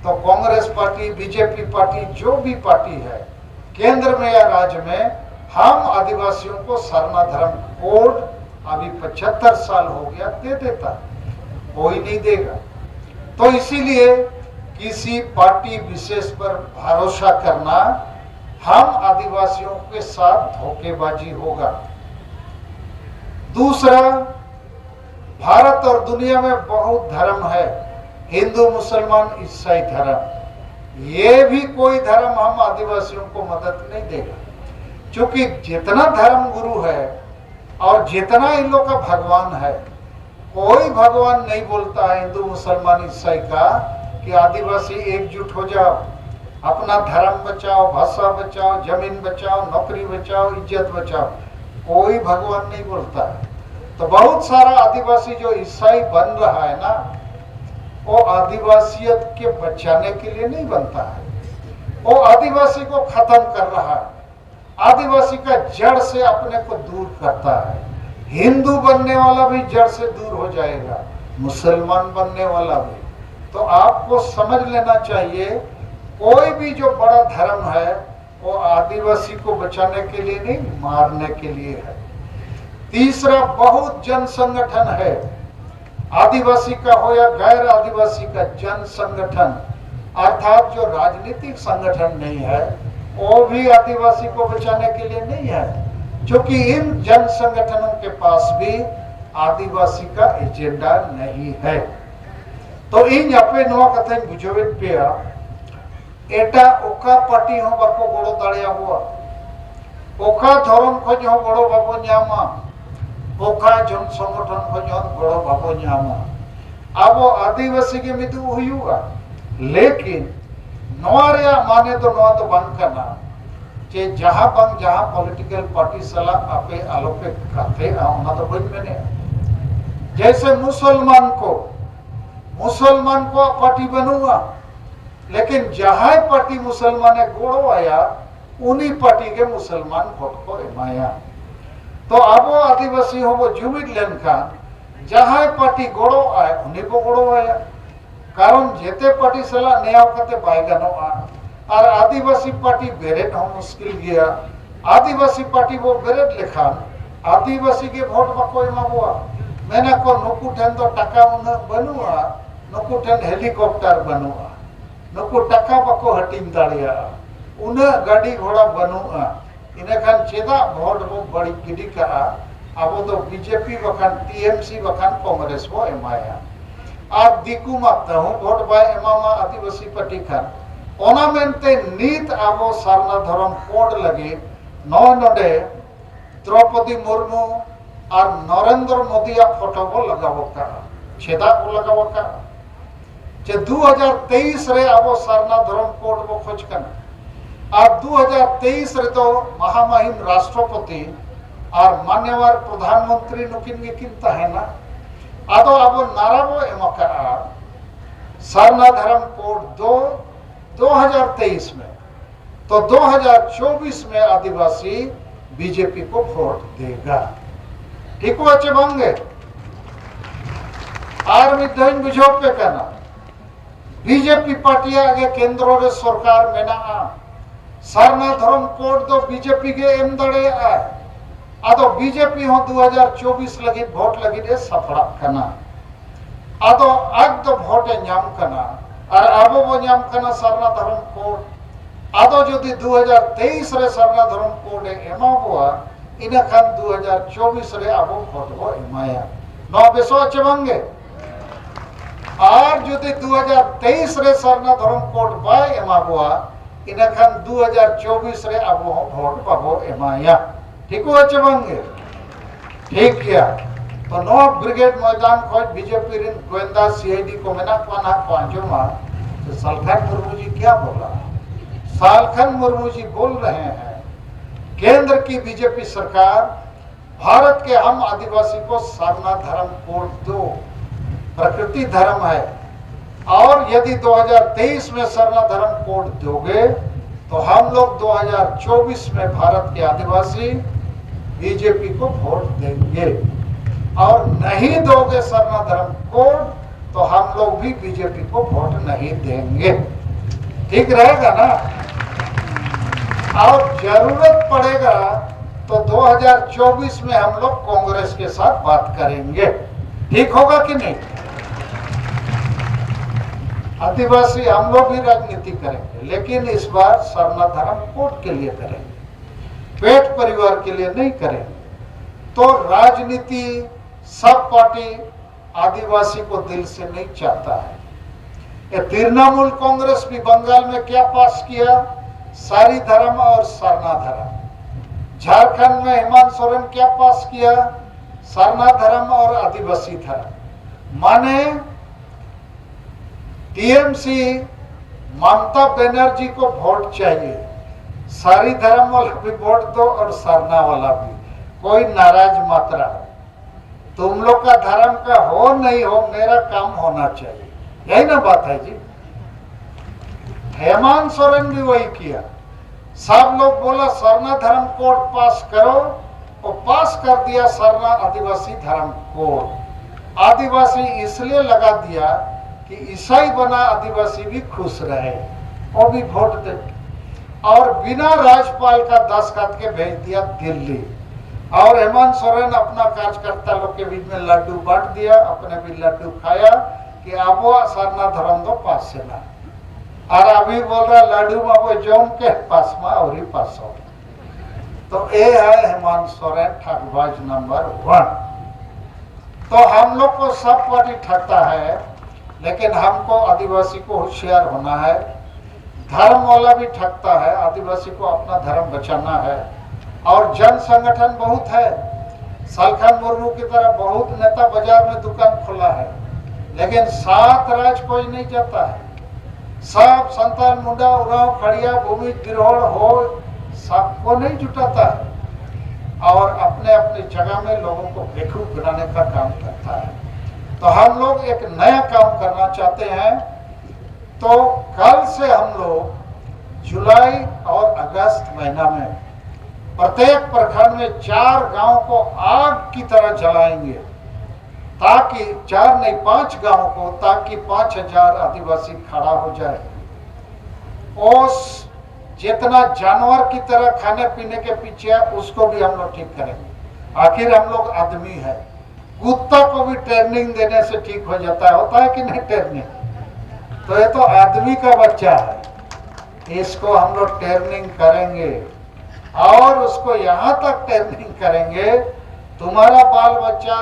तो कांग्रेस पार्टी बीजेपी पार्टी जो भी पार्टी है केंद्र में या राज्य में हम आदिवासियों को सरना धर्म कोड अभी 75 साल हो गया दे देता कोई नहीं देगा तो इसीलिए किसी पार्टी विशेष पर भरोसा करना हम आदिवासियों के साथ धोखेबाजी होगा। दूसरा भारत और दुनिया में बहुत धर्म है हिंदू मुसलमान ईसाई धर्म ये भी कोई धर्म हम आदिवासियों को मदद नहीं देगा क्योंकि जितना धर्म गुरु है और जितना इन लोग का भगवान है कोई भगवान नहीं बोलता है हिंदू मुसलमान ईसाई का कि आदिवासी एकजुट हो जाओ अपना धर्म बचाओ भाषा बचाओ जमीन बचाओ नौकरी बचाओ इज्जत बचाओ कोई भगवान नहीं बोलता है। तो बहुत सारा आदिवासी जो ईसाई बन रहा है ना वो आदिवासियत के बचाने के लिए नहीं बनता है वो आदिवासी को खत्म कर रहा है आदिवासी का जड़ से अपने को दूर करता है। हिंदू बनने वाला भी जड़ से दूर हो जाएगा मुसलमान बनने वाला भी। तो आपको समझ लेना चाहिए कोई भी जो बड़ा धर्म है वो आदिवासी को बचाने के लिए नहीं मारने के लिए है। तीसरा बहुत जन संगठन है आदिवासी का हो या गैर आदिवासी का जन संगठन अर्थात जो राजनीतिक संगठन नहीं है वो भी आदिवासी को बचाने के लिए नहीं है क्योंकि इन जन संगठनों के पास भी आदिवासी का एजेंडा नहीं है। तो इन अपने नवा कथा बुझे पे एटा ओका पार्टी हो बाको बड़ो दाड़िया हुआ ओका धर्म खोज हो बड़ो बाबो न्यामा ओका जन संगठन खोज हो बड़ो बाबो न्यामा अब आदिवासी के मितु हुआ लेकिन नवारिया माने तो नवा तो बंद करना जे जहां पॉलिटिकल पार्टी सला आपे आलोपे करते ना तो बन में जैसे मुसलमान को पार्टी बनूंगा लेकिन जहां पार्टी मुसलमान गोड़ो आया उन्हीं पार्टी के मुसलमान वोट को एमाया तो अब आदिवासी हो वो जुमिट लेन खान जहां पार्टी गोड़ो आए उन्हीं को गोड़ो आया कारण जेते पार्टी सला नया कते बायगानो और आदिवासी पार्टी बेरेट हो मुश्किल गया आदिवासी पार्टी वो बेरेट लेखान आदिवासी के वोट बको एमाबुआ मैंने को नुकु ठेन तो टका उन बनुआ नुकु ठेन हेलीकॉप्टर बनुआ नुकु टका बको हटिंग दाड़िया उन गाड़ी घोड़ा बनुआ इने खान चेदा वोट वो बड़ी गिडी का अब तो बीजेपी बखान टीएमसी बखान कांग्रेस वो एमाया आप दिकु माता हूं vote by एमामा Adivasi party Khan ओनामेंते नीत आबो सारना धर्म कोड लगे नोडे द्रौपदी मुर्मू और नरेंद्र मोदी फोटो को लगावो का छेदा को लगावो का जे 2023 रे आबो सारना धर्म कोड को खोज कना और 2023 रे तो महामहिम राष्ट्रपति और मान्यवर प्रधानमंत्री नुकिन गिकिन तहेना आदो आबो नाराबो एमका सारना धर्म कोड 2023 में तो 2024 में आदिवासी बीजेपी को वोट देगा। ठीक हुआ चेबंगे आर मिधन बुझो पे कहना बीजेपी पार्टी आगे केंद्र रे सरकार मेना सारना धर्म कोड दो बीजेपी के एम दड़े आदो बीजेपी हो 2024 लगी वोट लगी दे सफड़ा कना आदो आज तो वोट नाम कना और आबो वो नाम कना सारना धर्म कोड आदो जदि 2023 रे सारना धर्म कोड एमा हुआ इना खान 2024 रे आबो वोट को एमाया न बेसो चबंगे और जदि 2023 रे सारना धर्म कोड बाय एमा हुआ इना खान 2024 रे आबो वोट पाबो एमाया ठीक हो चबंगे ठीक किया तो नो ब्रिगेड मैदान खोज बीजेपी रिन गोविंदा सीआईडी को मेना पाना पांचोमा तो सालखन मुर्मू जी क्या बोला सालखन मुर्मू जी बोल रहे हैं केंद्र की बीजेपी सरकार भारत के हम आदिवासी को सारना धर्म कोड दो प्रकृति धर्म है और यदि 2023 में सारना धर्म कोड दोगे तो हम लोग 2024 में भारत के आदिवासी बीजेपी को वोट देंगे और नहीं दोगे सारना धर्म कोड तो हम लोग भी बीजेपी को वोट नहीं देंगे। ठीक रहेगा ना? और जरूरत पड़ेगा तो 2024 में हम लोग कांग्रेस के साथ बात करेंगे। ठीक होगा कि नहीं? आदिवासी हम लोग भी राजनीति करेंगे लेकिन इस बार सारना धर्म कोड के लिए करेंगे, पेट परिवार के लिए नहीं करेंगे। तो राजनीति सब पार्टी आदिवासी को दिल से नहीं चाहता है। ये तृणमूल कांग्रेस भी बंगाल में क्या पास किया? सारी धर्म और सरना धर्म। झारखंड में हेमंत सोरेन क्या पास किया? सरना धर्म और आदिवासी धर्म। माने टीएमसी ममता बनर्जी को वोट चाहिए, सारी धर्म वाला भी वोट दो और सरना वाला भी, कोई नाराज मत रहो। तुम लोग का धर्म का हो नहीं हो, मेरा काम होना चाहिए, यही ना बात है जी। हेमंत सोरेन भी वही किया। सब लोग बोला सरना धर्म कोड पास करो, और पास कर दिया सरना आदिवासी धर्म कोड। आदिवासी इसलिए लगा दिया कि ईसाई बना आदिवासी भी खुश रहे, वो भी वोट दे। और बिना राज्यपाल का दस्तखत के भेज दिया दिल्ली। और हेमंत सोरेन अपना कार्यकर्ता लोग के बीच में लड्डू बांट दिया, अपने भी लड्डू खाया कि अब वो सरना धर्म दो पास से ना। और अभी बोल रहा लड्डू में वो जौन के पास में और ही पास हो। तो ये है हेमंत सोरेन ठगबाज नंबर 1। तो हम लोग को सब पार्टी ठगता है, लेकिन हमको आदिवासी को होशियार होना है। धर्म वाला भी ठगता है, आदिवासी को अपना धर्म बचाना है। और जन संगठन बहुत है, सालखन मुर्मू की तरह बहुत नेता बाजार में दुकान खोला है, लेकिन 7 राज्य कोई नहीं जाता है। सब संतान मुंडा उराव खड़िया भूमि गिरोड़ हो सबको नहीं जुटाता है और अपने अपने जगह में लोगों को बेवकूफ बनाने का काम करता है। तो हम लोग एक नया काम करना चाहते हैं। तो कल से हम लोग जुलाई और अगस्त महीना में प्रत्येक प्रखंड में 4 गांव को आग की तरह जलाएंगे, ताकि 4 नहीं 5 गांव को, ताकि 5000 आदिवासी खड़ा हो जाए। ओस जितना जानवर की तरह खाने पीने के पीछे है उसको भी हम लोग ठीक करेंगे। आखिर हम लोग आदमी है, कुत्ता को भी ट्रेनिंग देने से ठीक हो जाता है, होता है कि नहीं ट्रेनिंग? तो ये तो आदमी का बच्चा है, इसको हम लोग ट्रेनिंग करेंगे और उसको यहाँ तक ट्रेनिंग करेंगे। तुम्हारा बाल बच्चा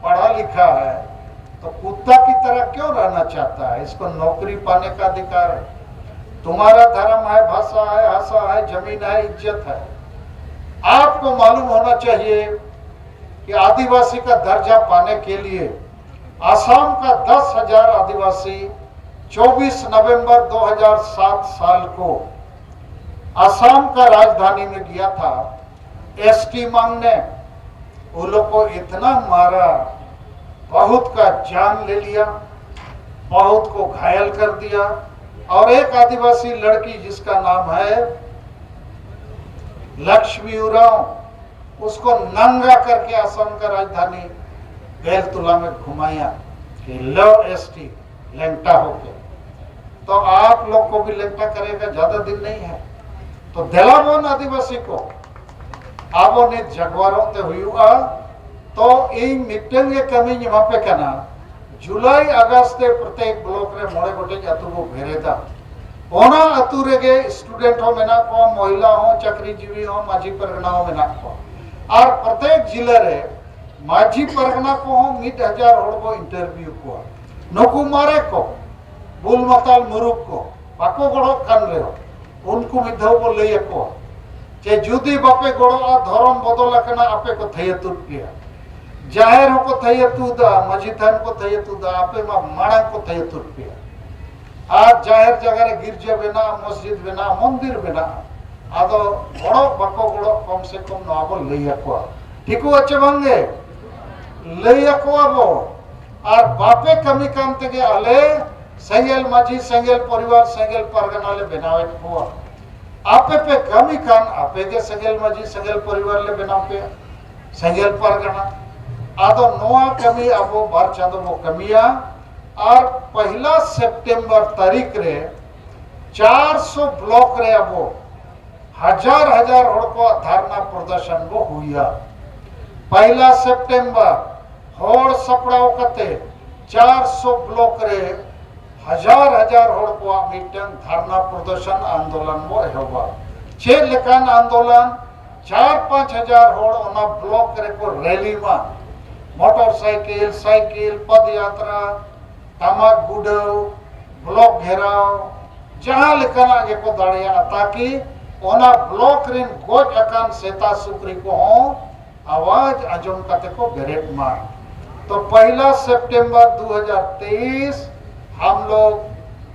पढ़ा लिखा है तो कुत्ता की तरह क्यों रहना चाहता है? इसको नौकरी पाने का अधिकार है। तुम्हारा धर्म है, भाषा है, आशा है, जमीन है, इज्जत है। आपको मालूम होना चाहिए कि आदिवासी का दर्जा पाने के लिए असम का 10,000 आदिवासी 24 नवंबर 2007 साल को असम का राजधानी में गया था एसटी मांगने। वो लोग को इतना मारा, बहुत का जान ले लिया, बहुत को घायल कर दिया। और एक आदिवासी लड़की जिसका नाम है लक्ष्मी उरांव, उसको नंगा करके असम का राजधानी बेलतुला में घुमाया कि लो एसटी लेंगटा होके। तो आप लोग को भी लेंगटा करेगा, ज्यादा दिन नहीं है। तो दिलावन आदिवासी को आबो नित जगवारों ते हुआ। तो इन मिट्टन के कमी यहाँ पे कना जुलाई अगस्त प्रत्येक ब्लॉक रे मोड़े गोटे अतु को भेरेदा। ओना अतु रेगे स्टूडेंट हो मेना को, महिला हो, चाकरीजीवी हो, माझी परगना हो मेना को। और प्रत्येक जिले रे माझी परगना को हो 1,000 हड़ को इंटरव्यू को नुकु मारे को बुल मताल मुरुक को बाको गड़ो कान रे उनको मिधाव को लई को जे जुदी बापे गड़ो धर्म बदल कना आपे को थय तुट गया। जाहिर को थय तुदा, माझी थान को थय तुदा, आपे मा माड़ा को थय तुट गया। आज जाहिर जगह रे गिरजा बेना, मस्जिद बेना, मंदिर बेना आदो बड़ो बाको गड़ो कम से कम नाबो लई को ठीकु अच्छे बंगे लई को आबो। और बापे कमी काम तेगे आले सेंगेल माझी, सेंगेल परिवार, सेंगेल परगना ले बनावे को आपे पे कमी कान आपे के सेंगेल माझी, सेंगेल परिवार ले बनाव पे सेंगेल परगना आदो नोआ कमी आबो बार चांदो वो कमिया। और 1 सितंबर तारीख रे 400 ब्लॉक रे आबो हजार हड़ को धरना प्रदर्शन वो हुआ। 1 सितंबर हड़ सपड़ाओ कते 400 ब्लॉक रे हजार हड़ को मीटिंग धरना प्रदर्शन आंदोलन वो हुआ। छे लेकान आंदोलन 4-5 हजार हड़ ओना ब्लॉक रे को रैली में मोटरसाइकिल, साइकिल, पद यात्रा, तमाक गुड़ाव, ब्लॉक घेराव जहां लेकान आगे को दाड़िया ताकि ओना ब्लॉक रिन गोज अकान सेता सुक्री को आवाज आजम कते को बेरेट मार। तो 1 सितंबर 2023 हम लोग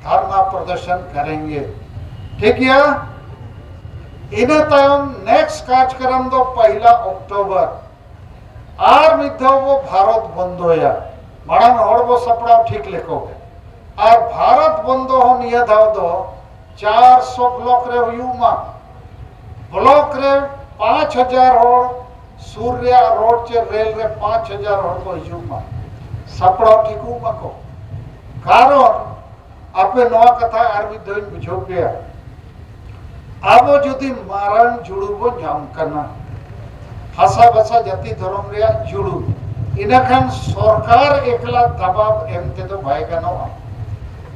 धरना प्रदर्शन करेंगे, ठीक है। इन्हें तयम नेक्स्ट कार्यक्रम दो 1 अक्टूबर आर मिथो वो भारत बंद होया माड़ाम हड़ वो सपड़ाव ठीक लेकोगे। और भारत बंद हो निया धाव दो 400 ब्लॉक रे हुयुमा ब्लॉक रे 5,000 हड़ सूर्या रोड चे रेल रे 5,000 हड़ को हुयुमा सपड़ाव ठीकू मको। कारण आपे नवा कथा आर मिथोइन बुझो गया आबो जुदी मारान जुड़ुबो नाम करना भाषा भाषा जाति धर्म रे जुड़ू इनखान सरकार एकला दबाव एमते तो भाई गानोआ।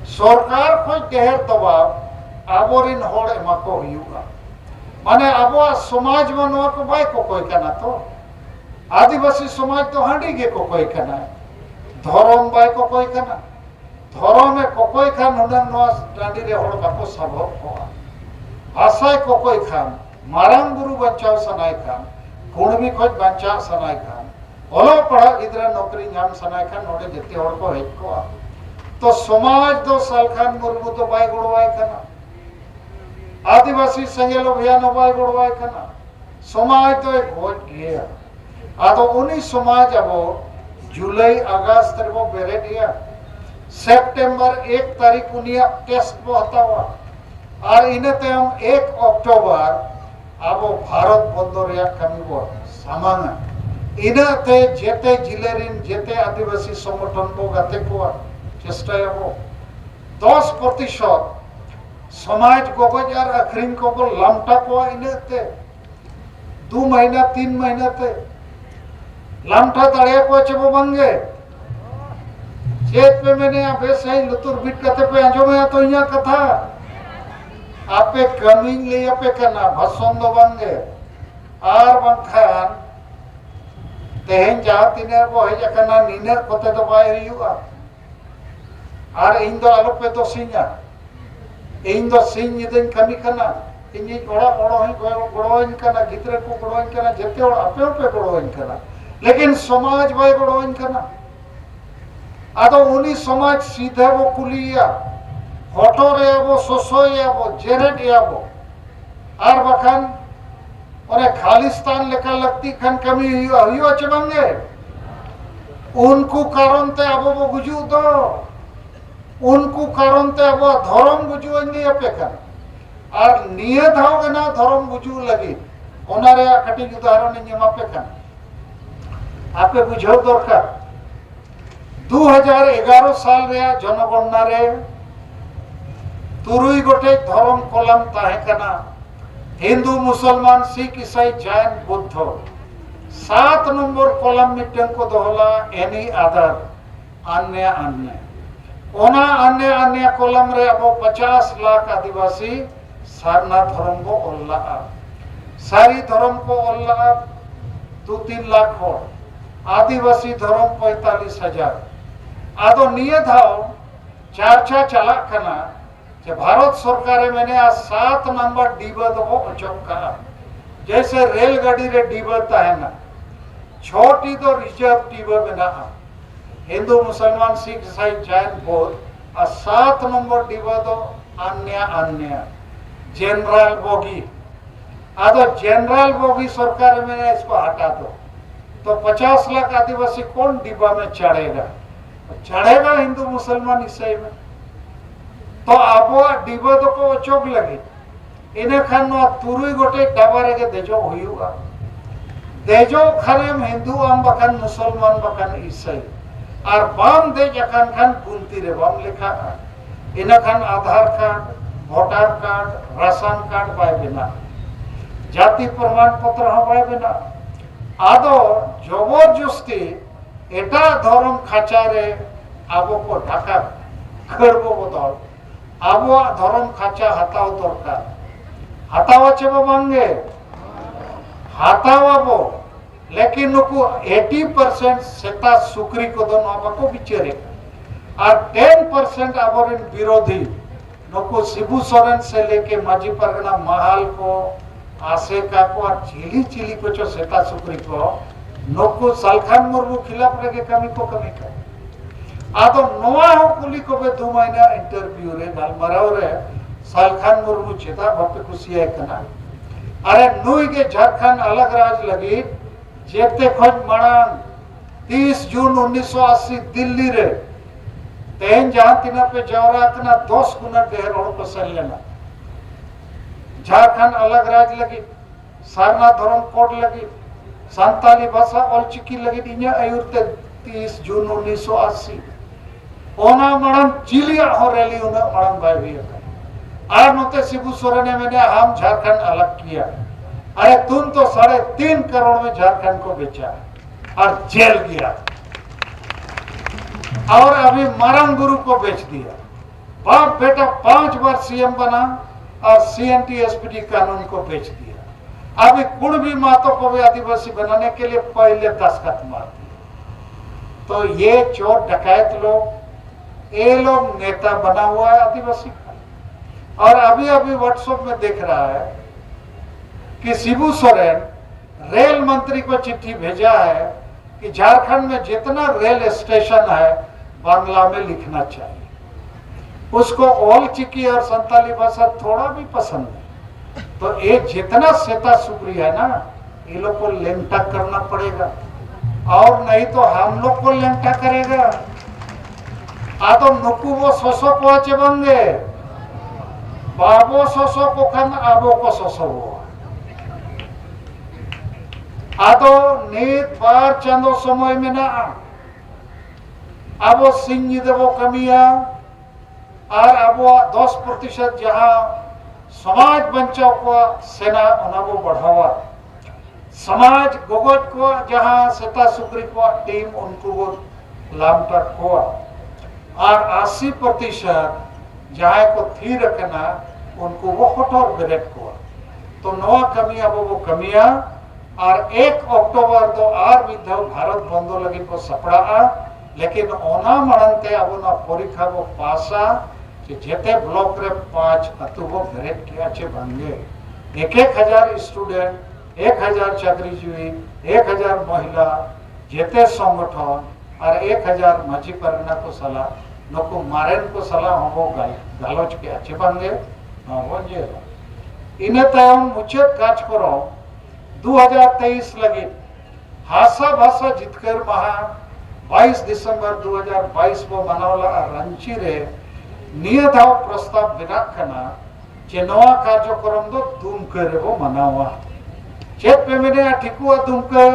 सरकार को ढेर दबाव आबोरिन हड़ एमा को हुयुगा माने आबो समाज में नवा को भाई को कोई कना। तो आदिवासी समाज तो हांडी के को कोई कना, धर्म भाई को कोई कना, धर्म में को कोई खान हुनन नवा डांडी रे हड़ बाको सबक को भाषा को कोई खान मारांग गुरु बचाव सनाय खान कुणबी खोज बचाव सनाय खान ओलो पढ़ा गिदरा नौकरी नाम सनाय खान नोडे जते हड़ को हेज को। तो समाज दो सालखान मुर्मू तो बाय गुड़वाय कना, आदिवासी संगेल अभियान बाय गुड़वाय कना, समाज तो एक होज गया। आदो उन्हीं समाज अबो जुलाई अगस्त रे वो बेरे दिया सितंबर 1 तारीख उनिया टेस्ट को होता हुआ। और इन्हें ते हम 1 अक्टूबर अब भारत बंद रे कमी वो सामान इन्हें ते जेते जिले रिन जेते आदिवासी संगठन को गते को चेष्टा वो 10% समाज को बाजार अखरीन को लमटा को इन्हें ते 2 महीना 3 महीना ते लमटा तड़े को चबो बंगे चेत पे मैंने अबे सही लुतुर बिट कते पे अंजो में तो यहाँ कथा आपे कमिंग ले आपे करना भसों दो बंगे आर बंखान तेहन जाती ने वो है जकना नीने कोते तो बाय हुआ और इन दो आलोक पे तो सिंगा इन दो सिंह निदन कमी करना इन ओड़ा ओड़ा ही गोड़ोइन करना गिद्रे को गोड़ोइन करना जते और अपे अपे गोड़ोइन करना लेकिन समाज भाई गोड़ोइन करना आदो उनी समाज सीधे वो कुलिया होटो रे वो सोसोया वो जेरेट या वो आर बखान उन्हें खालिस्तान लेकर लगती खन कमी हुई चबंगे उनको कारण ते अब वो गुजू दो उनको कारण ते अब धर्म गुजू नहीं अपेक्षा और निये धाव ना धर्म गुजू लगी ओनारे कटी उदाहरण नहीं अपेक्षा आपे बुझाव दरकार 2011 साल रे जनगणना रे तुरुई गोटे धर्म कलम ताहे कना हिंदू मुसलमान सिख ईसाई जैन बुद्ध 7 नंबर कलम मिटन को दोहला एनी अदर अन्य अन्य ओना अन्य अन्य कलम रे अब 50 लाख आदिवासी सारना धर्म को ओल्ला सारी धर्म को ओल्ला 2-3 लाख हो आदिवासी धर्म 45,000 आदो निये धाव चर्चा चला कना कि भारत सरकार मैंने आज 7 नंबर डिबा दो अचौका जैसे रेलगाड़ी रे डिबा है ना छोटी तो रिजर्व डिबा बना हिंदू मुसलमान सिख ईसाई जैन बौद्ध और 7 नंबर डिबा दो अन्य अन्य जनरल बोगी आदो जनरल बोगी सरकार मैंने इसको हटा दो तो 50 लाख आदिवासी कौन डिब्बा में चढ़ेगा हिंदू मुसलमान ईसाई में तो अब डिब्बा तो को चौक लगे इन्हें खान तुरुई गोटे डबारे के देजो हुआ देजो खाने हिंदू आम बखान मुसलमान बखान ईसाई और बाम देज अखान खान गुनती रे बाम लिखा इन्हें Khan Aadhaar card voter card ration card पाए बिना जाति प्रमाण पत्र पाए बिना आदो जबरदस्ती एटा धर्म खाचारे आबो को ढाका करबो बदल आबो धर्म खाचा हताव दरकार हतावा चेबो मांगे हतावाबो लेकिन नुकु 80% सेता सुक्री को दो नबाको बिचारे और 10% आबोरिन विरोधी नुकु शिबू सोरेन से लेके माजी परगना महाल को आसेका को और चिली चिली को जो सेता सुक्री को नोको सालखान मुर्मू खिलाफ रगे कमी को कमी का आदो नोआ हो कुली को बे 2 महीना इंटरव्यू रे गालमराव रे सालखान मुर्मू चेता बापे कुसिया कना अरे नुई के झारखंड अलग राज लगी जेते खोज मणांग 30 जून 1980 दिल्ली रे तेन जहां तिना पे जवरा कना 10 गुना ढेर और को सल लेना झारखंड अलग राज लगी सारना धर्म कोड लगी संताली भाषा ऑलचिकी लगी इन्या आयुर्ते 30 जून 1980 ओना मणन चिलिया हो रैली उना मणन भाई भी और नोते शिबू सोरेन ने मैंने हम झारखंड अलग किया अरे तुम तो 3.5 करोड़ में झारखंड को बेचा और जेल गया और अभी मरण गुरु को बेच दिया बाप बेटा 5 बार सीएम बना और सीएनटी एसपीटी कानून को बेच दिया अभी कुणबी मातों को भी आदिवासी बनाने के लिए पहले दस्तखत मार दिए तो ये चोर डकैत लोग ये लोग नेता बना हुआ है आदिवासी का और अभी अभी व्हाट्सएप में देख रहा है कि शिबू सोरेन रेल मंत्री को चिट्ठी भेजा है कि झारखंड में जितना रेल स्टेशन है बांग्ला में लिखना चाहिए उसको ओल चिकी और संताली भाषा थोड़ा भी पसंद है तो ये जितना सेता सुप्री है ना ये लोग को लेंटा करना पड़ेगा और नहीं तो हम लोग को लेंटा करेगा आदो नुकु वो सोसो को चबंगे बाबो सोसो को खन आबो को सोसो वो आदो नीत बार चंदो समय में ना आबो सिंह देवो कमिया और अब 10% जहां समाज बंचाव को सेना उनको बढ़ावा समाज गोगोज को जहां सेता सुक्री को टीम उनको वो लामटा को और 80% जहां को थी रखना उनको वो होटल ब्रेक को तो नवा कमी अब वो कमिया और 1 अक्टूबर तो आर विधव भारत बंदो लगी को सपड़ा लेकिन ओना मणनते अब ना परीक्षा वो पासा कि जेते ब्लॉक रे 5 अतु वो बेरेट किया छे भांगे 1,000 स्टूडेंट 1,000 चाकरीजीवी 1,000 महिला जेते संगठन और 1,000 माझी परना को सला नको मारेन को सला हो गालोच के अच्छे भांगे वो जे इने तायम मुचेत काज करो 2023 लगी हासा भाषा जितकर महा 22 दिसंबर 2022 को मनावला रांची रे नियधाव प्रस्ताव बिना खना जे नवा कार्यक्रम दो दुमके रे वो मनावा चेत पे मेने ठिकुआ दुमके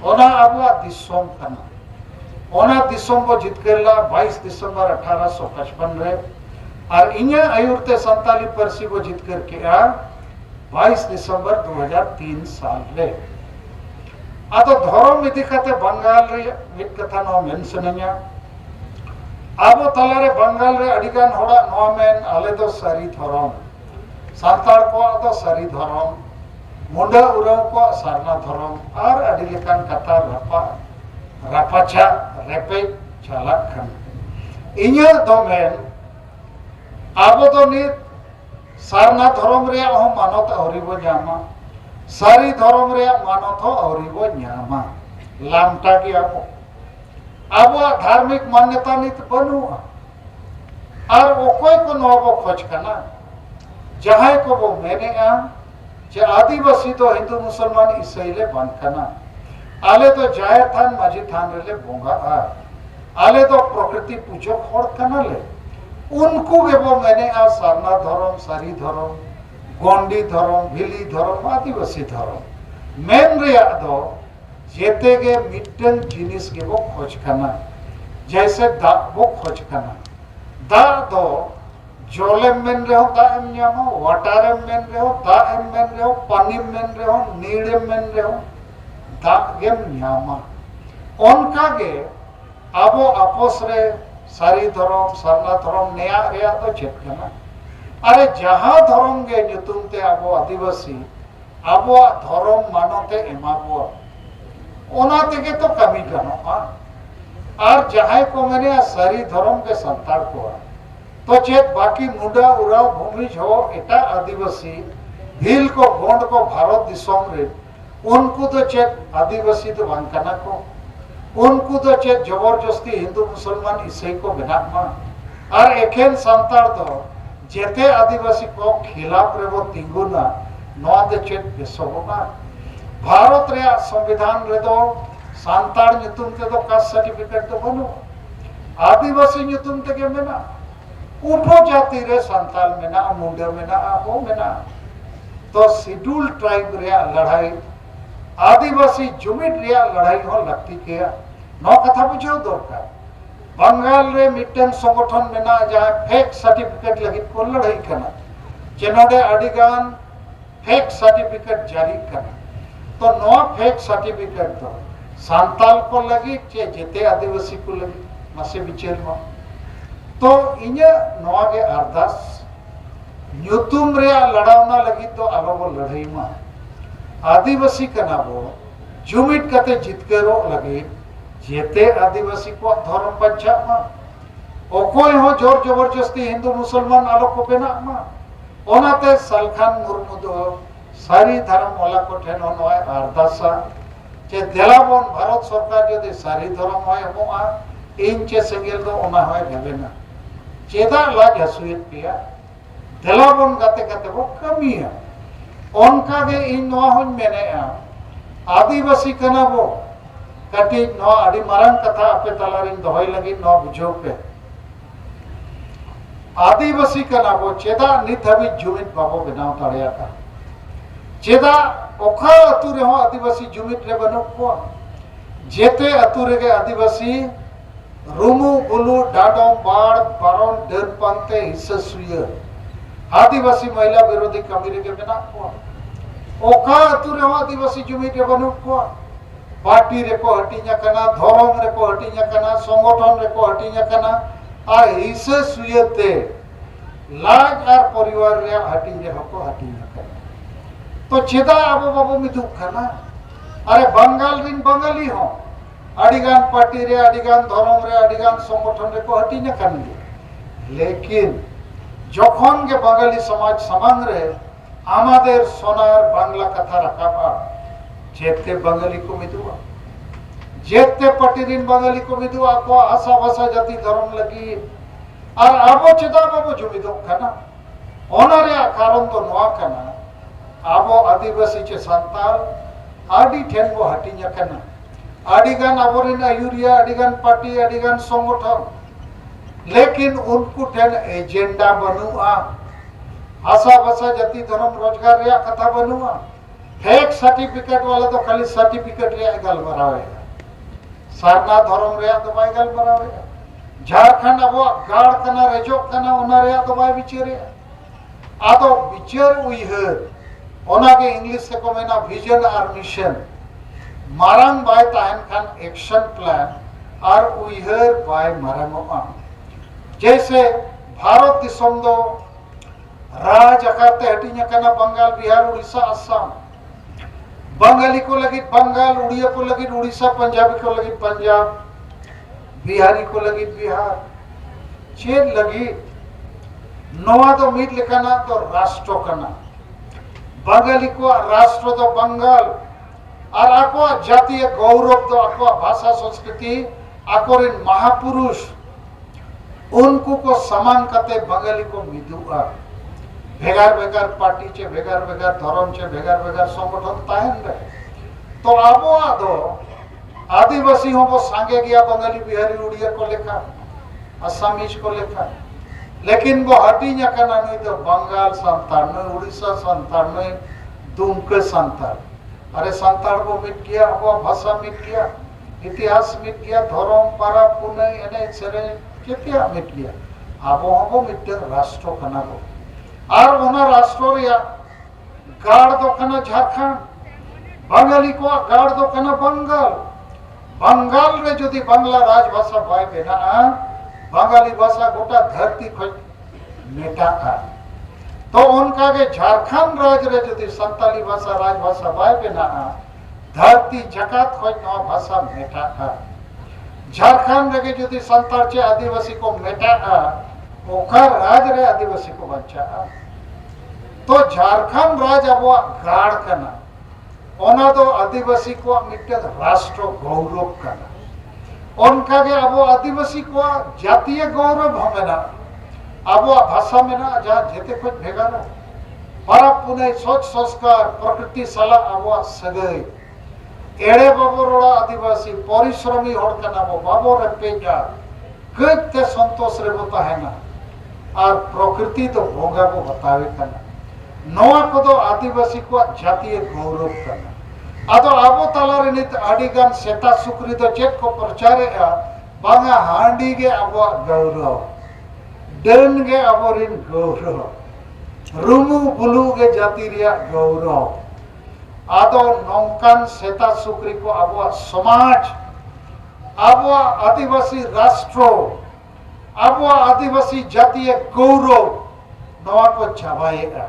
ओना अबुआ दिसोम कना ओना दिसोम को जितकरला 22 दिसंबर 1855 रे और इन्या आयुर्ते संताली परसी को जितकर के 22 दिसंबर 2003 साल रे आदो धर्म इदी कते बंगाल रे मिट कथा नो मेंशनया आबो तलारे बंगाल रे अडिगान होड़ा नो मेन आले दो सारी धर्म सांताड़ को दो सारी धर्म मुंडा उराव को सारना धर्म और अडी लेकान कथा रापाचा रेपे चालक खन इन्या दो मेन आबो दो नित सारना धर्म रे हो मानत औरिबो जामा सारी धर्म रे मानत हो औरिबो न्यामा लामटा की आबो धार्मिक मान्यता नित बनुआ और ओकोय को नोबो खोज कना जहां को वो मैंने जे आदिवासी तो हिंदू मुसलमान ईसाईले बनकना आले तो जाय थान माझी थान रे बोंगा आले तो प्रकृति पूजो खोड़ कना ले उनको के वो मैंने सारना धर्म सारी धर्म गोंडी धर्म भिली धर्म आदिवासी धर्म मेन रे दो जेते के मिटन जिनिस के वो खोज करना जैसे दा वो खोज करना दा दो जोले मेन रे हो दा एम न्यामो वाटारे मेन रे हो दा एम मेन रे हो पानी मेन रे हो नीड़े मेन रे हो दा गेम न्यामा उनका के आबो आपस रे सारी धर्म सारना धर्म नया रे तो चेक करना अरे जहां धर्म के नुतुम ते आबो आदिवासी आबो धर्म मानते एमाबो ओना तेगे तो कमी गनोआ और जहां को मैंने सारी धर्म के संताड़ को तो चेत बाकी मुंडा उराव भूमिज हो एटा आदिवासी भील को गोंड को भारत दिसोम रे उनको तो चेत आदिवासी तो वंकना को उनको तो चेत जबरदस्ती हिंदू मुसलमान ईसाई को बनामा और एखेन संताड़ तो जेते आदिवासी को खिलाफ रे वो तिंगुना नौ दे चेत बेसोबा भारत रे संविधान रे दो सांताड़ नुतुम ते तो कास्ट सर्टिफिकेट तो बनो आदिवासी नुतुम ते के मेना उठो जाति रे संताल मेना मुंडे मेना वो मेना तो शेड्यूल ट्राइब रे लड़ाई आदिवासी जुमिट रे लड़ाई हो लगती के नौ कथा बुझो दरकार बंगाल रे मिटन संगठन मेना जहां फेक सर्टिफिकेट लगी को लड़ाई करना चेनोडे अडिगान फेक सर्टिफिकेट जारी करना तो नो फेक सर्टिफिकेट तो सांताल को लगी चे जेते आदिवासी को लगी मसे विचार में तो इन्या नोआ के अरदास न्यूतुम रे लड़ावना लगी तो अलग लड़ाई में आदिवासी कना वो जुमिट कते जितकेरो लगी जेते आदिवासी को धर्म पंचा में ओकोय हो जोर जबरदस्ती हिंदू मुसलमान आलो को बेना में ओनाते सलखान मुर्मु दो सारी धर्म वाला को ठेनो नोय अरदासा जे देलाबन भारत सरकार यदि सारी धर्म होय होआ इन चे संगेल दो ओना होय गेबेना चेदा लाज हसुयत पिया देलाबन गाते गाते वो कमी है उनका के इन नोआ होन मेने आदिवासी कना वो कटी नो अड़ी मारन कथा अपे तलारिन दोहय लगी नो बुझो पे आदिवासी कना वो चेदा नित हबी जुमित बाबो बनाव तड़िया का चेदा ओखा अतु रे हो आदिवासी जुमित रे बनो को जेते अतु रे के आदिवासी रुमु बुलु डाडो बाड़ बारोन डेन पंते हिस्सा सुय आदिवासी महिला विरोधी कमी रे के बना को ओखा अतु रे हो आदिवासी जुमित रे बनो को पार्टी रे को हटिया कना धर्म रे को हटिया कना संगठन रे को हटिया कना आ हिस्सा सुयते लाज आर परिवार रे हटिया हको हटिया कना तो चेदा आबो बाबू मिथु खाना अरे बंगाल रिन बंगाली हो अडिगान पार्टी रे अडिगान धर्म रे अडिगान संगठन रे को हटिया कन लेकिन जखन के बांगाली समाज सामान रे आमादेर सोनार बांगला कथा रखाबा जेते बांगाली को मिदुआ जेते पटिरिन बांगाली को मिदुआ को आशा भाषा जाति धर्म लगी और आबो चेदा बाबो जुमिदो कना ओनरे कारण तो नोआ कना आबो आदिवासी चे संताल आदि ठेन बो हटिnya कना आदिगान आबोरिन आयुरिया आदिगान पार्टी आदिगान संगठन लेकिन उनको ठेन एजेंडा बनुआ आशा भाषा जाति धर्म रोजगार रे कथा बनुआ फेक सर्टिफिकेट वाला तो खाली सर्टिफिकेट रे गल बरावेगा सारना धर्म रे तो बाय गल बरावेगा झारखंड अब गाड़ कना रेजो कना ओना रे तो बाय बिचरे आदो बिचर उइहर ओना के इंग्लिश से को मेना विजन और मिशन मारंग बाय ताहन खान एक्शन प्लान और उइहर बाय मारंगोआ जैसे भारत दिसम दो राज अकारते हटिnya कना बंगाल बिहार उड़ीसा असम बंगाली को लगी बंगाल उड़िया को लगी उड़ीसा पंजाबी को लगी पंजाब बिहारी को लगी बिहार चेन लगी नोआ तो मीट लिखाना तो राष्ट्र कना बंगाली को राष्ट्र तो बंगाल और आको जातीय गौरव तो आको भाषा संस्कृति आकोरिन महापुरुष उनको को समान कते बंगाली को मिदुआ भेगार भेगार पार्टी चे भेगार भेगार धर्म चे भेगार भेगार संगठन ताहन रे तो आबो आदो आदिवासी हो वो सांगे गया बंगाली बिहारी उड़िया को लेखा असमीज को लेखा लेकिन वो हटिnya कना नहीं तो बंगाल संतान नहीं उड़ीसा संतान नहीं दुमके संतान अरे संतान को मिट गया वो भाषा मिट गया इतिहास मिट गया धर्म पारा पुने एने सेरे केतिया मिट गया आबो हबो मिट राष्ट्र कना को और ओना राष्ट्र रिया गाड़ दो कना झारखंड बांगाली को गाड़ दो कना बंगाल बंगाल रे जदि बांग्ला राजभाषा बाय बेना बांगाली भाषा गोटा धरती खोज मेटा था तो उनका के झारखंड राज रे जदि संताली भाषा राजभाषा बाय बेना धरती जकात खोज नवा भाषा मेटा था झारखंड रे जदि संताल चे आदिवासी को मेटा ओखर राज रे आदिवासी को बच्चा तो झारखंड राज अब गाड़ कना ओना तो आदिवासी को मिट्टे राष्ट्र गौरव कना उनका के अब आदिवासी को जातीय गौरव हमेना अब भाषा में ना जहाँ जेते कुछ भेगा ना para punai सोच संस्कार प्रकृति सला अब सगई एड़े बाबो रोड़ा आदिवासी परिश्रमी होड़ कना बो बाबो रे पेजा कते संतोष रे बता है ना और प्रकृति तो भोगा को बतावे कना नवा को तो आदिवासी को जातीय गौरव कना आदो आबो तला रे नित आडिगान सेता सुक्री तो चेक को प्रचारे बांगा हांडी के आबो गौरव डन के आबो रिन गौरव रुमु बुलु के जाति रिया गौरव आदो नौकान सेता सुक्री को आबो समाज आबो आदिवासी राष्ट्र आबो आदिवासी जातीय गौरव नवा को छावाएगा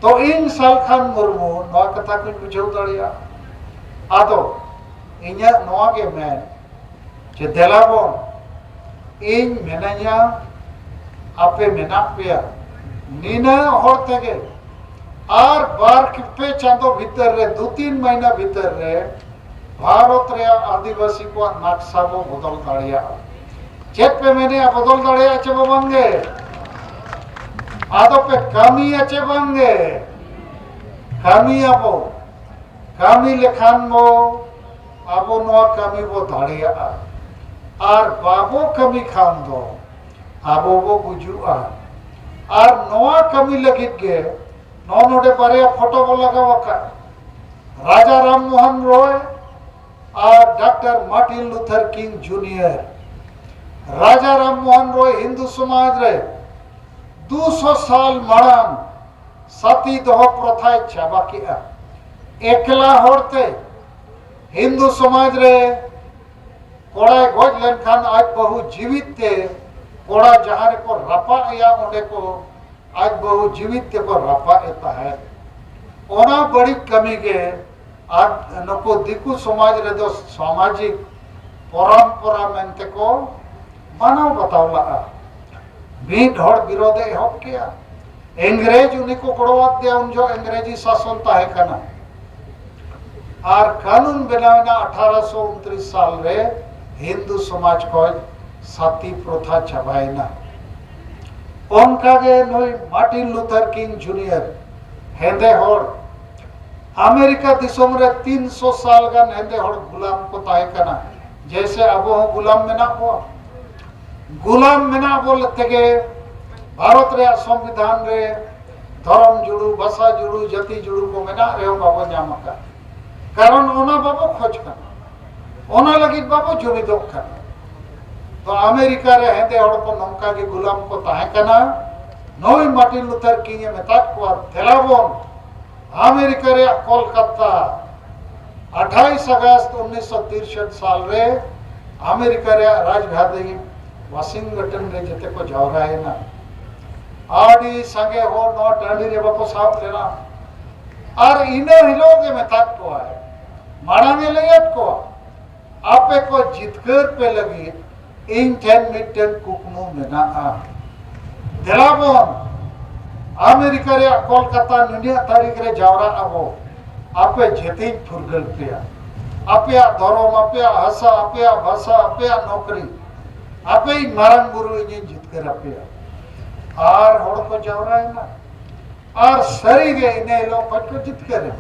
तो इन साल खान मुर्मू नवा कथा को बुझाव दड़िया आदो इन्या नवा के मैन जे देलाबोन इन मेनाया आपे मेना पेया नीना होते के और बार पे चांदो भीतर रे 2-3 महीना भीतर रे भारत रे आदिवासी को नक्शा को बदल दड़िया चेक पे मैंने बदल दड़िया चे बंगे आदो पे कमी अच्छे बंगे कमी आबो कमी लेखान मो आबो नवा कमी वो धाड़िया और बाबो कमी खान दो आबो वो बुझुआ और नवा कमी लगित के नौ नोटे बारे फोटो वो लगा वका राजा राम मोहन रॉय और doctor Martin Luther King junior Raja Ram Mohan Roy Hindu समाज रे 200 साल मरण सती दह प्रथा चाबा किया एकला होते हिंदू समाज रे कोड़ा गोज लेनखान आज बहु जीवित थे कोड़ा जहां को रपा या उन्हें को आज बहु जीवित थे को रपा एता है ओना बड़ी कमी के आज नको दिकु समाज रे दो सामाजिक परंपरा मेंते को मानव बतावला मीट हड़ विरोधे एहब किया इंग्रेज उन्हीं को गड़वाद दिया उन जो अंग्रेजी शासन ताहे कना और कानून बनावना 1829 साल रे हिंदू समाज को साथी प्रथा चबायना उनकागे नई मार्टिन लूथर किंग जूनियर हेंदे हड़ अमेरिका दिसोम रे 300 साल गान हेंदे हड़ गुलाम को ताहे कना जैसे अब गुलाम मेना को गुलाम मेना बोल तेगे भारत रे संविधान रे धर्म जुड़ू भाषा जुड़ू जाति जुड़ू को मेना रे बाबो नामका कारण ओना बाबो खोज कना ओना लगी बाबो जुमिदोक कना तो अमेरिका रे हेंदे हड़ को नौका के गुलाम को ताहे कना नई मार्टिन लूथर किंग मेता को तेलाबोन अमेरिका रे कोलकाता 28 अगस्त 1963 साल रे अमेरिका रे राजधानी वाशिंगटन रे जते को जावरा है ना आडी संगे हो नो टांडी रे बाको साफ लेना और इने हिलोगे में तक को है माड़ांगे लेयत को आपे को जितकर पे लगी इन 10 मीटर कुकमु में ना आ दिलाबोन अमेरिका रे कोलकाता निनिया तारीख रे जावरा अबो आपे जेती फुरगल पिया आपे धर्म आपे हसा आपे भाषा आपे नौकरी आपे मारंग गुरु इन जितकर आपे और हड़ को जावरा है ना और सरी गे इने लोग को जितकर है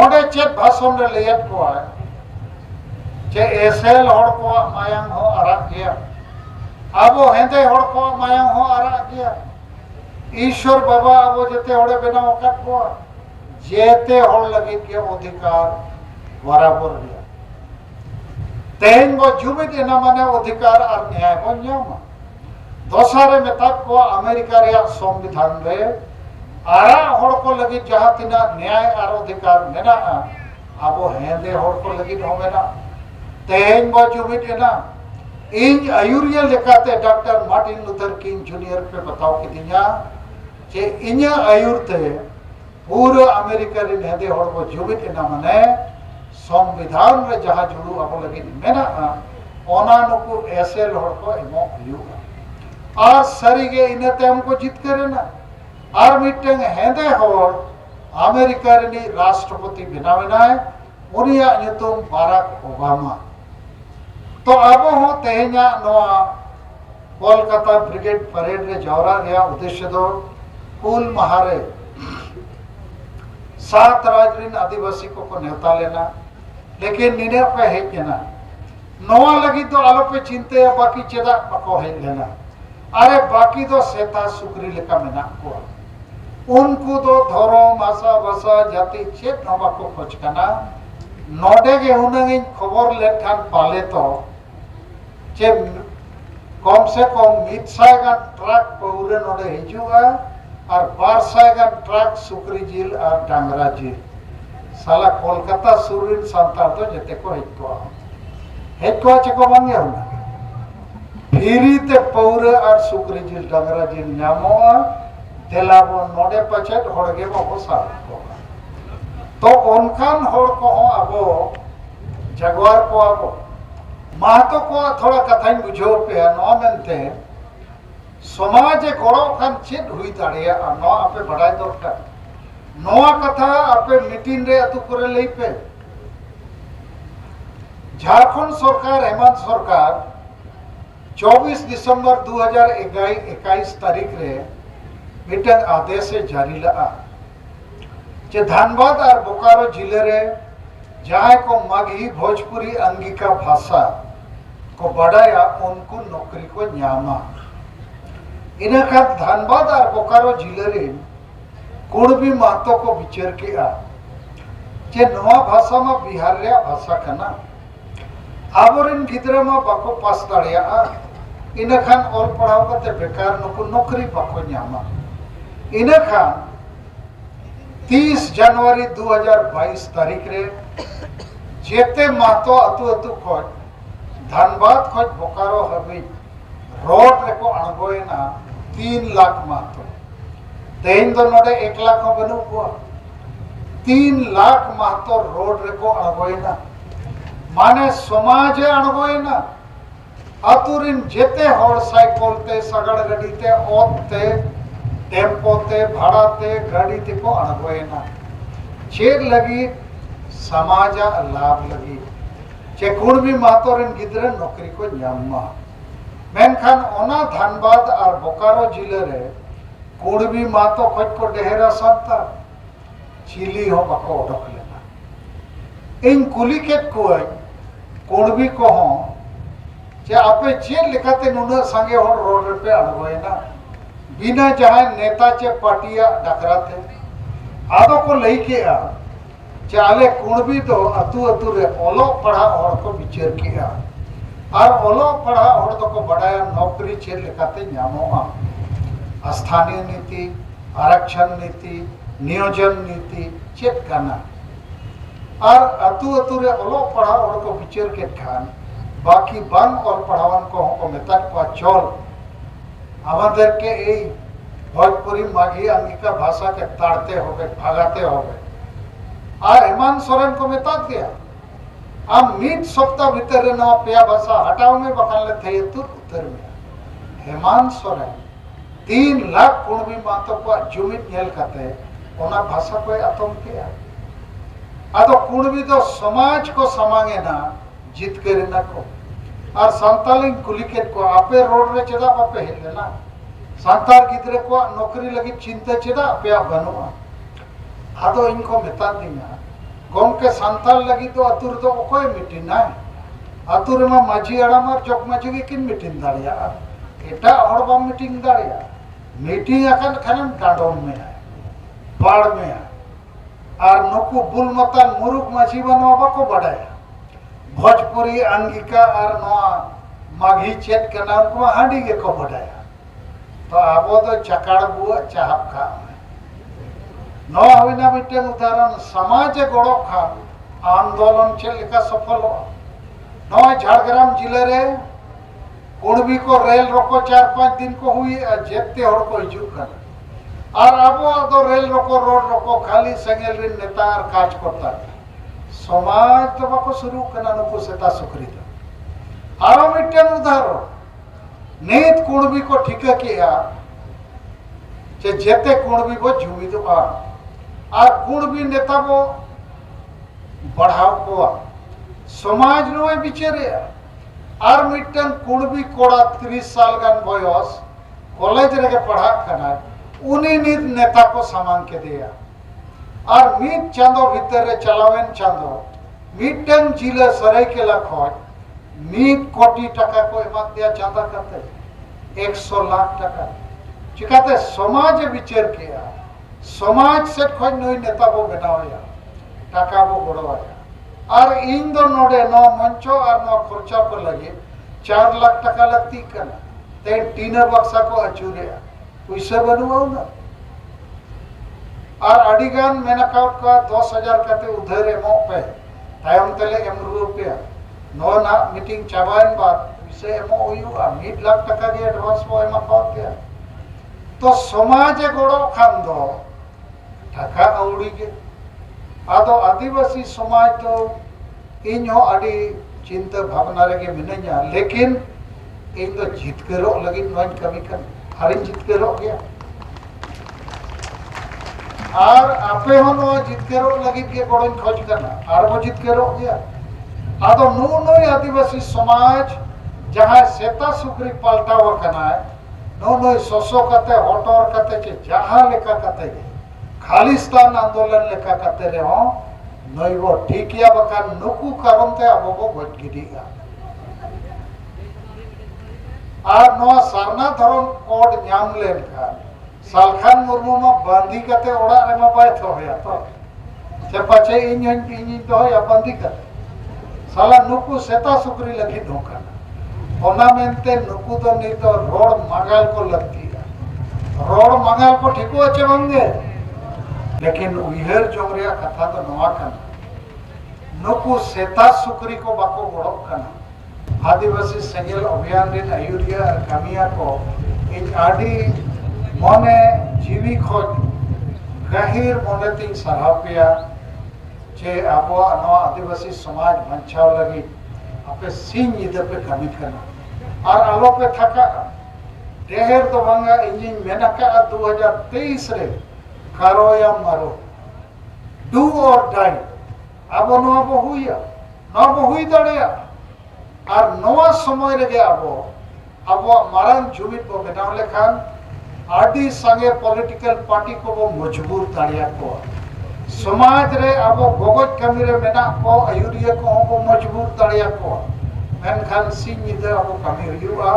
ओडे चेत भाषण रे लेयत को है जे एसेल हड़ को मायांग हो आरा गया अबो हेंदे हड़ को मायांग हो आरा गया ईश्वर बाबा अब जेते हड़े बेना वकत को जेते हड़ लगे के अधिकार बराबर दिया तेन गो जुमिद एना माने अधिकार और न्याय को न्यामा दोसारे में तक को अमेरिका रे संविधान रे आरा हड़ को लगे जहां तिना न्याय और अधिकार मेना अब हेंदे हड़ को लगे हो मेना तेन गो जुमिद एना इन आयुरिया लेकाते doctor Martin Luther King junior पे बताओ कि दिया जे इन्या आयुरते पूरे अमेरिका रे हेदे हड़ को जुमित एना माने संविधान रे जहां जुड़ू अब लगी मेना ओना नुकु एसेल हड़ को एमो हुआ और सरीगे इनते हमको जीत करे ना और मिटंग हेदे हड़ अमेरिका रे राष्ट्रपति बनावेना है उनिया नितुम बाराक ओबामा तो अब हो तेहना नोआ कोलकाता ब्रिगेड परेड रे जावरा गया उद्देश्य दो कुल महारे 7 राजरीन आदिवासी को नेता लेना लेकिन निने पे है केना नोआ लगी तो आलो पे चिंते या बाकी चेदा पको है लेना अरे बाकी तो सेता सुकरी लेका मेना को उनको तो धर्म आशा भाषा जाति चेत नोबा को खोज कना नोडे के उनंग खबर लेखान पाले तो जे कम से कम 100 गान ट्रक पौरे नोडे हिजुआ और 200 गान ट्रक सुकरी जिल और डांगरा जिल साला कोलकाता सुरिन सांतार तो जते को हेको चको बांगे होना फिरी ते पौरे और सुकरी जिल डांगरा जिल नामो देलाबो नोडे पछेट होड़गे बो साल को तो उनकान होड़ को अबो जगवार को अबो महतो को थोड़ा कथा बुझो पे नो मेनते समाज गड़ो खान चेद हुई दाड़िया नो आपे बड़ाई दरकार नोआ कथा आपे मीटिंग रे अतु करे लई पे झारखंड सरकार हेमंत सरकार 24 दिसंबर 2021 तारीख रे मिटन आदेश जारी लगा जे धनबाद और बोकारो जिले रे जहां को माघी भोजपुरी अंगिका भाषा को बढ़ाया उनको नौकरी को न्यामा इनका धनबाद और बोकारो जिले रे कुड़बी महतो को विचार किया जे नवा भाषा में बिहार रे भाषा कना आबोरिन गिदरा में बाको पास दाड़िया इनखान और पढ़ाव करते बेकार नुको नौकरी बाको न्यामा इनखान 30 जनवरी 2022 तारीख रे जेते महतो अतु अतु खोज धनबाद खोज बोकारो हबी रोड रे को अणगोयना 3 लाख महतो तेन दो नोडे 1 लाख हो बनु को 3 लाख महतो रोड रे को अणगोयना माने समाज अणगोयना आतुरिन जेते हर साइकिल ते सगड़ गाड़ी ते ओत ते टेम्पो ते भाड़ा ते गाड़ी ते को अणगोयना चेर लगी समाजा लाभ लगी चे कुणबी मातोरिन गिद्रे नौकरी को ᱧᱟᱢᱟ मेनखान ओना धनबाद और बोकारो जिले रे कुणबी मातो खज को डेहरा सान्तार चिली हो बाको ओडक लेना इन कुली केट को कुणबी को हो चे आपे चेर लेकाते नुना संगे होड़ रोड पे अणगोयना बिना जहां नेता चे पार्टिया डकराते आदो को लई के आ चे आले कुणबी तो अतु अतु रे ओलो पढ़ा होड़ को विचार किया और ओलो पढ़ा होड़ तो को बड़ाया नौकरी चेर लेकाते ᱧᱟᱢᱚᱜᱼᱟ स्थानीय नीति आरक्षण नीति नियोजन नीति चेक करना और अतु अतु रे ओलो पढ़ा होड़ को विचार के खान बाकी बांग और पढ़ावन को मेता को चल আমাদের के এই भोजपुरी माघी अंगिका भाषा के ताड़ते होगे भागाते होगे और हेमंत सोरेन को मेता दिया आम मीट सप्ताह भीतर रे नवा पेया भाषा हटाओ में बखान ले थे तुर उत्तर में हेमंत सोरेन 3 लाख कुणबी मातो को जुमित नेल करते ओना भाषा को अतम किया आदो कुणबी तो समाज को समांगे ना जीत करे ना को और सांतालिंग कुलिकेट को आपे रोड रे चेदा बापे हेले ना सांतार गिद्रे को नौकरी लगी चिंता चेदा पे बनुआ आदो इनको मेता दिना गोम के सांताल लगी तो अतुर तो कोई मीटिंग ना अतुर में माझी अड़ामार जग माझी की किन मीटिंग दाड़िया एटा और बम मीटिंग दाड़िया मीटिंग अकन खनन कांडोम में है बाड़ में है और नुकु बुल मतन मुरुक माझी बनवा को बढ़ाया भोजपुरी अंगिका और नवा माघी चेत कना को हांडी के को बढ़ाया तो आबो तो चकाड़ बुआ चाहप खा नवा होइना मिटेन उदाहरण समाज गड़ो खा आंदोलन चे लेका सफल हो नवा झारग्राम जिले रे कुणबी को रेल रोको 4-5 दिन को हुई जेते हड़ को हिजू कर और आबो तो रेल रोको रोड रोको खाली संगेल रे नेता और काज करता समाज तो बाको शुरू करना नुकु सेता सुखरी था आरो मिटेन उदाहरण नीत कुणबी को ठीका किया जे जेते कुणबी को जुमिद और कुणबी नेता को बढ़ाव को समाज नोय बिचारे और मिटेन कुणबी कोड़ा 30 साल गान बयस कॉलेज रे पढ़ा कना उनी नीत नेता को सामान के दिया और मीट चांदो भीतर रे चलावेन चांदो मिटेन जिले सरायकेला खज 1 कोटी टका को एमा दिया चांदा करते 100 लाख टका चिकाते समाज विचार किया समाज से खज नई नेता को बनाया टका को गड़वाया और इन दो नोडे नो मंचो और नो खर्चा को लगे 4 लाख टका लगती करना ते टीनर बक्सा को अचूरे पैसा बनवाओ ना और अडिगान मेनाकाउट का 10,000 कते उधर एमो पे तायम तले एम रुपया नो ना मीटिंग चाबाइन बात विषय एमो हुआ 1 लाख टका के एडवांस वो एमा पात गया तो समाज गड़ो खान दो टका औड़ी के आदो आदिवासी समाज तो इन हो अडी चिंता भावना रे के मिनया लेकिन इन तो जितकरो लगी नोन कमी कर हरिन जितकरो गया और आपे हो नो जितकरो लगी के गोड़न खोज करना और वो जितकरो गया आदो नो नो आदिवासी समाज जहां सेता सुकरी पाल्टा वकना है नो नो सोसो कते होटोर कते चे जहां लेका कते खालिस्तान आंदोलन लेका कते रे हो नई वो ठीकिया बका नुकु करमते अबो को गज गिडीगा और नो सरना धरम कोड ᱧᱟᱢ लेन का सालखान मुर्मू में बांधी कते ओड़ा रे मा बाय थो होया तो से पाछे इन तो या बांधी कते साला नुकु सेता सुकरी लगी धोका ओना मेनते नुकु तो नहीं तो रोड मांगल को लगती है रोड मांगल को ठीको अच्छे मंगे लेकिन उहर जोरिया कथा तो नवा कना नुकु सेता सुकरी को बाको गड़ो कना आदिवासी सेंगेल अभियान दिन आयुरिया कामिया को इन आडी मने जीवी खोज गहिर मने तीन सरापिया जे आबो नो आदिवासी समाज बंचाव लगी आपे सिंह इधर पे कमी करना और आलो पे थका ढेर तो बांगा इंजिन मेना का 2023 रे कारो या मारो डू और डाई अब नवा बो हुइया नवा बो हुई दड़ेया और नवा समय रे अब मारांग जुमित बो बनाव लेखान आदि संगे पॉलिटिकल पार्टी को बो मजबूर दाड़िया को समाज रे अब गोगज कमी रे मेना को आयुरिया को बो मजबूर दाड़िया को मेनखान सिंह अब कमी हुआ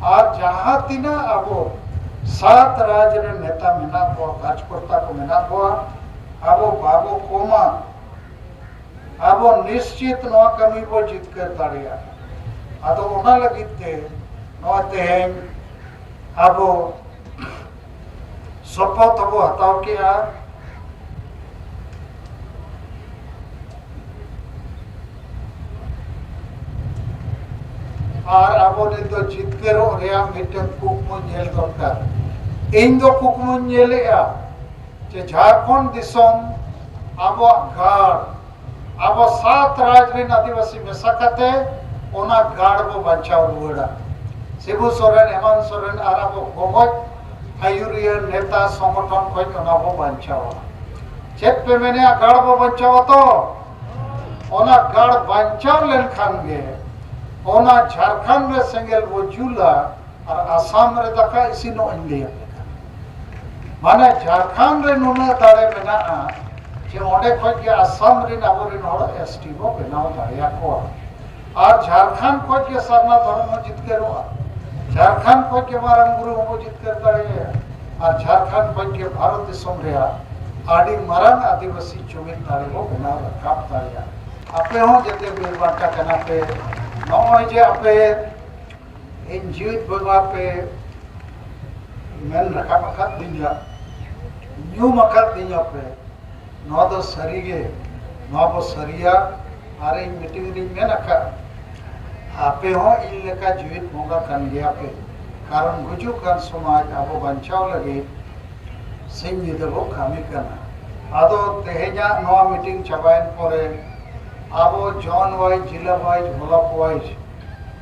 और जहाँ तीना अब 7 राज्य रे नेता मेना को कार्यकर्ता को मेना को अब बाबू कोमा अब निश्चित नवा कमी बो जितकर दाड़िया आदो ओना लगित ते नवा तेहें अब शपथ अब हताव किया और अब नितो जितकर रेया मिटन कुकमु नेल दरकार इन दो कुकमु नेलेया जे झारखंड दिसोम अब गाड़ अब 7 राज्य रे आदिवासी मेसाकते ओना गाड़ बो बचाव रुड़ा शिबू सोरेन हेमंत सोरेन और अब गोगज आयुरिया नेता संगठन को ओना बो बचाव चेक पे मैंने गाड़ बो बचाव तो ओना गाड़ बचाव लेन खान गे ओना झारखंड में सेंगेल वो जुला और आसाम रे दका इसी नो इंडिया माने झारखंड रे नुना दाड़े मेना जे ओडे खो के आसाम रे नाबोरिन हड़ एसटी बो बनाव दाड़िया को और झारखंड को के सरना धर्म जितकर झारखंड को के मारंग गुरु हो जितकर दाड़े और झारखंड को के भारत दिसम रे आदि मारंग आदिवासी जुमित दाड़े बो बनाव रखाब दाड़िया आपे हो जते बेरबाटा कना पे नॉय जे आपे इन जीवित बगा पे मेन रखा मखत दिया न्यू मखत दिया पे नौ दो सरीगे नौ बो सरिया आरे इन मीटिंग री में नखा आपे हो इन लेका जीवित मोगा कन गया पे कारण गुजु कन समाज आबो बंचाव लगे सिंह निदबो कामी करना आदो तेहेजा नवा मीटिंग चबाइन परे आबो जॉन वाइज जिला वाइज ब्लॉक वाइज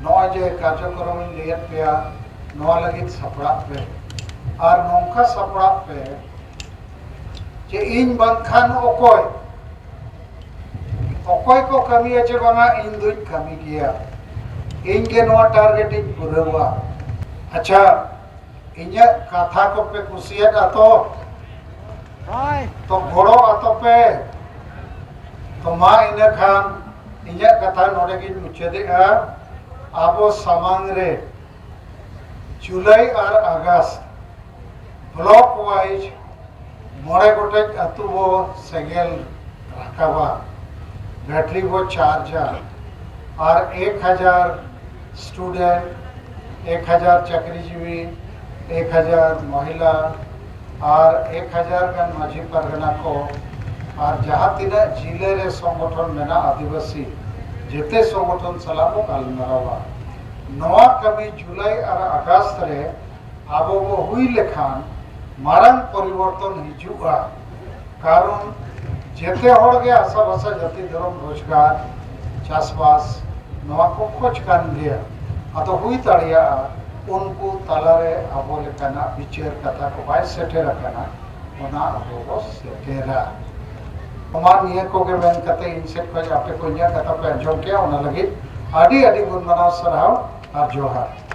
नवा जे कार्यक्रम लियत पे नवा लगित सपड़ा पे और नौका सपड़ा पे जे इन बंखान ओकोय ओकोय को कमी है बांगा इन दुई कमी किया इनके नवा टारगेटिंग पूरा हुआ अच्छा इन्या कथा को पे कुसियत तो घोड़ो आतो पे तो मा इन्हें खान इन्हें कथा नोड़े की मुझे आबो सामांग रे जुलाई और अगस्त ब्लॉक वाइज मोड़े गोटे अतु वो सेगेल रखावा बैटरी वो चार्जर और 1000 स्टूडेंट 1000 चाकरीजीवी 1000 महिला और 1000 गण माझी परगना को और जहाँ तीना जिले रे संगठन मेना आदिवासी जेते संगठन सलामो गालमारावा नवा कमी जुलाई और अगस्त रे आबो वो हुई लेखान मारंग परिवर्तन हिजुआ कारण जेते होड़ गे आशा भाषा जाति धर्म रोजगार चाषबास नवा को खोज कान गया अतो हुई ताड़िया उनको तालारे आबो लेकाना विचार कथा को बाय सेटेर काना ओना आबो को सेटेरा हमार निये को के बेन कते इनसेट को आपे को निया कथा पे अंजों किया ओना लगी आदि आदि गुण मनाव सराव और जोहार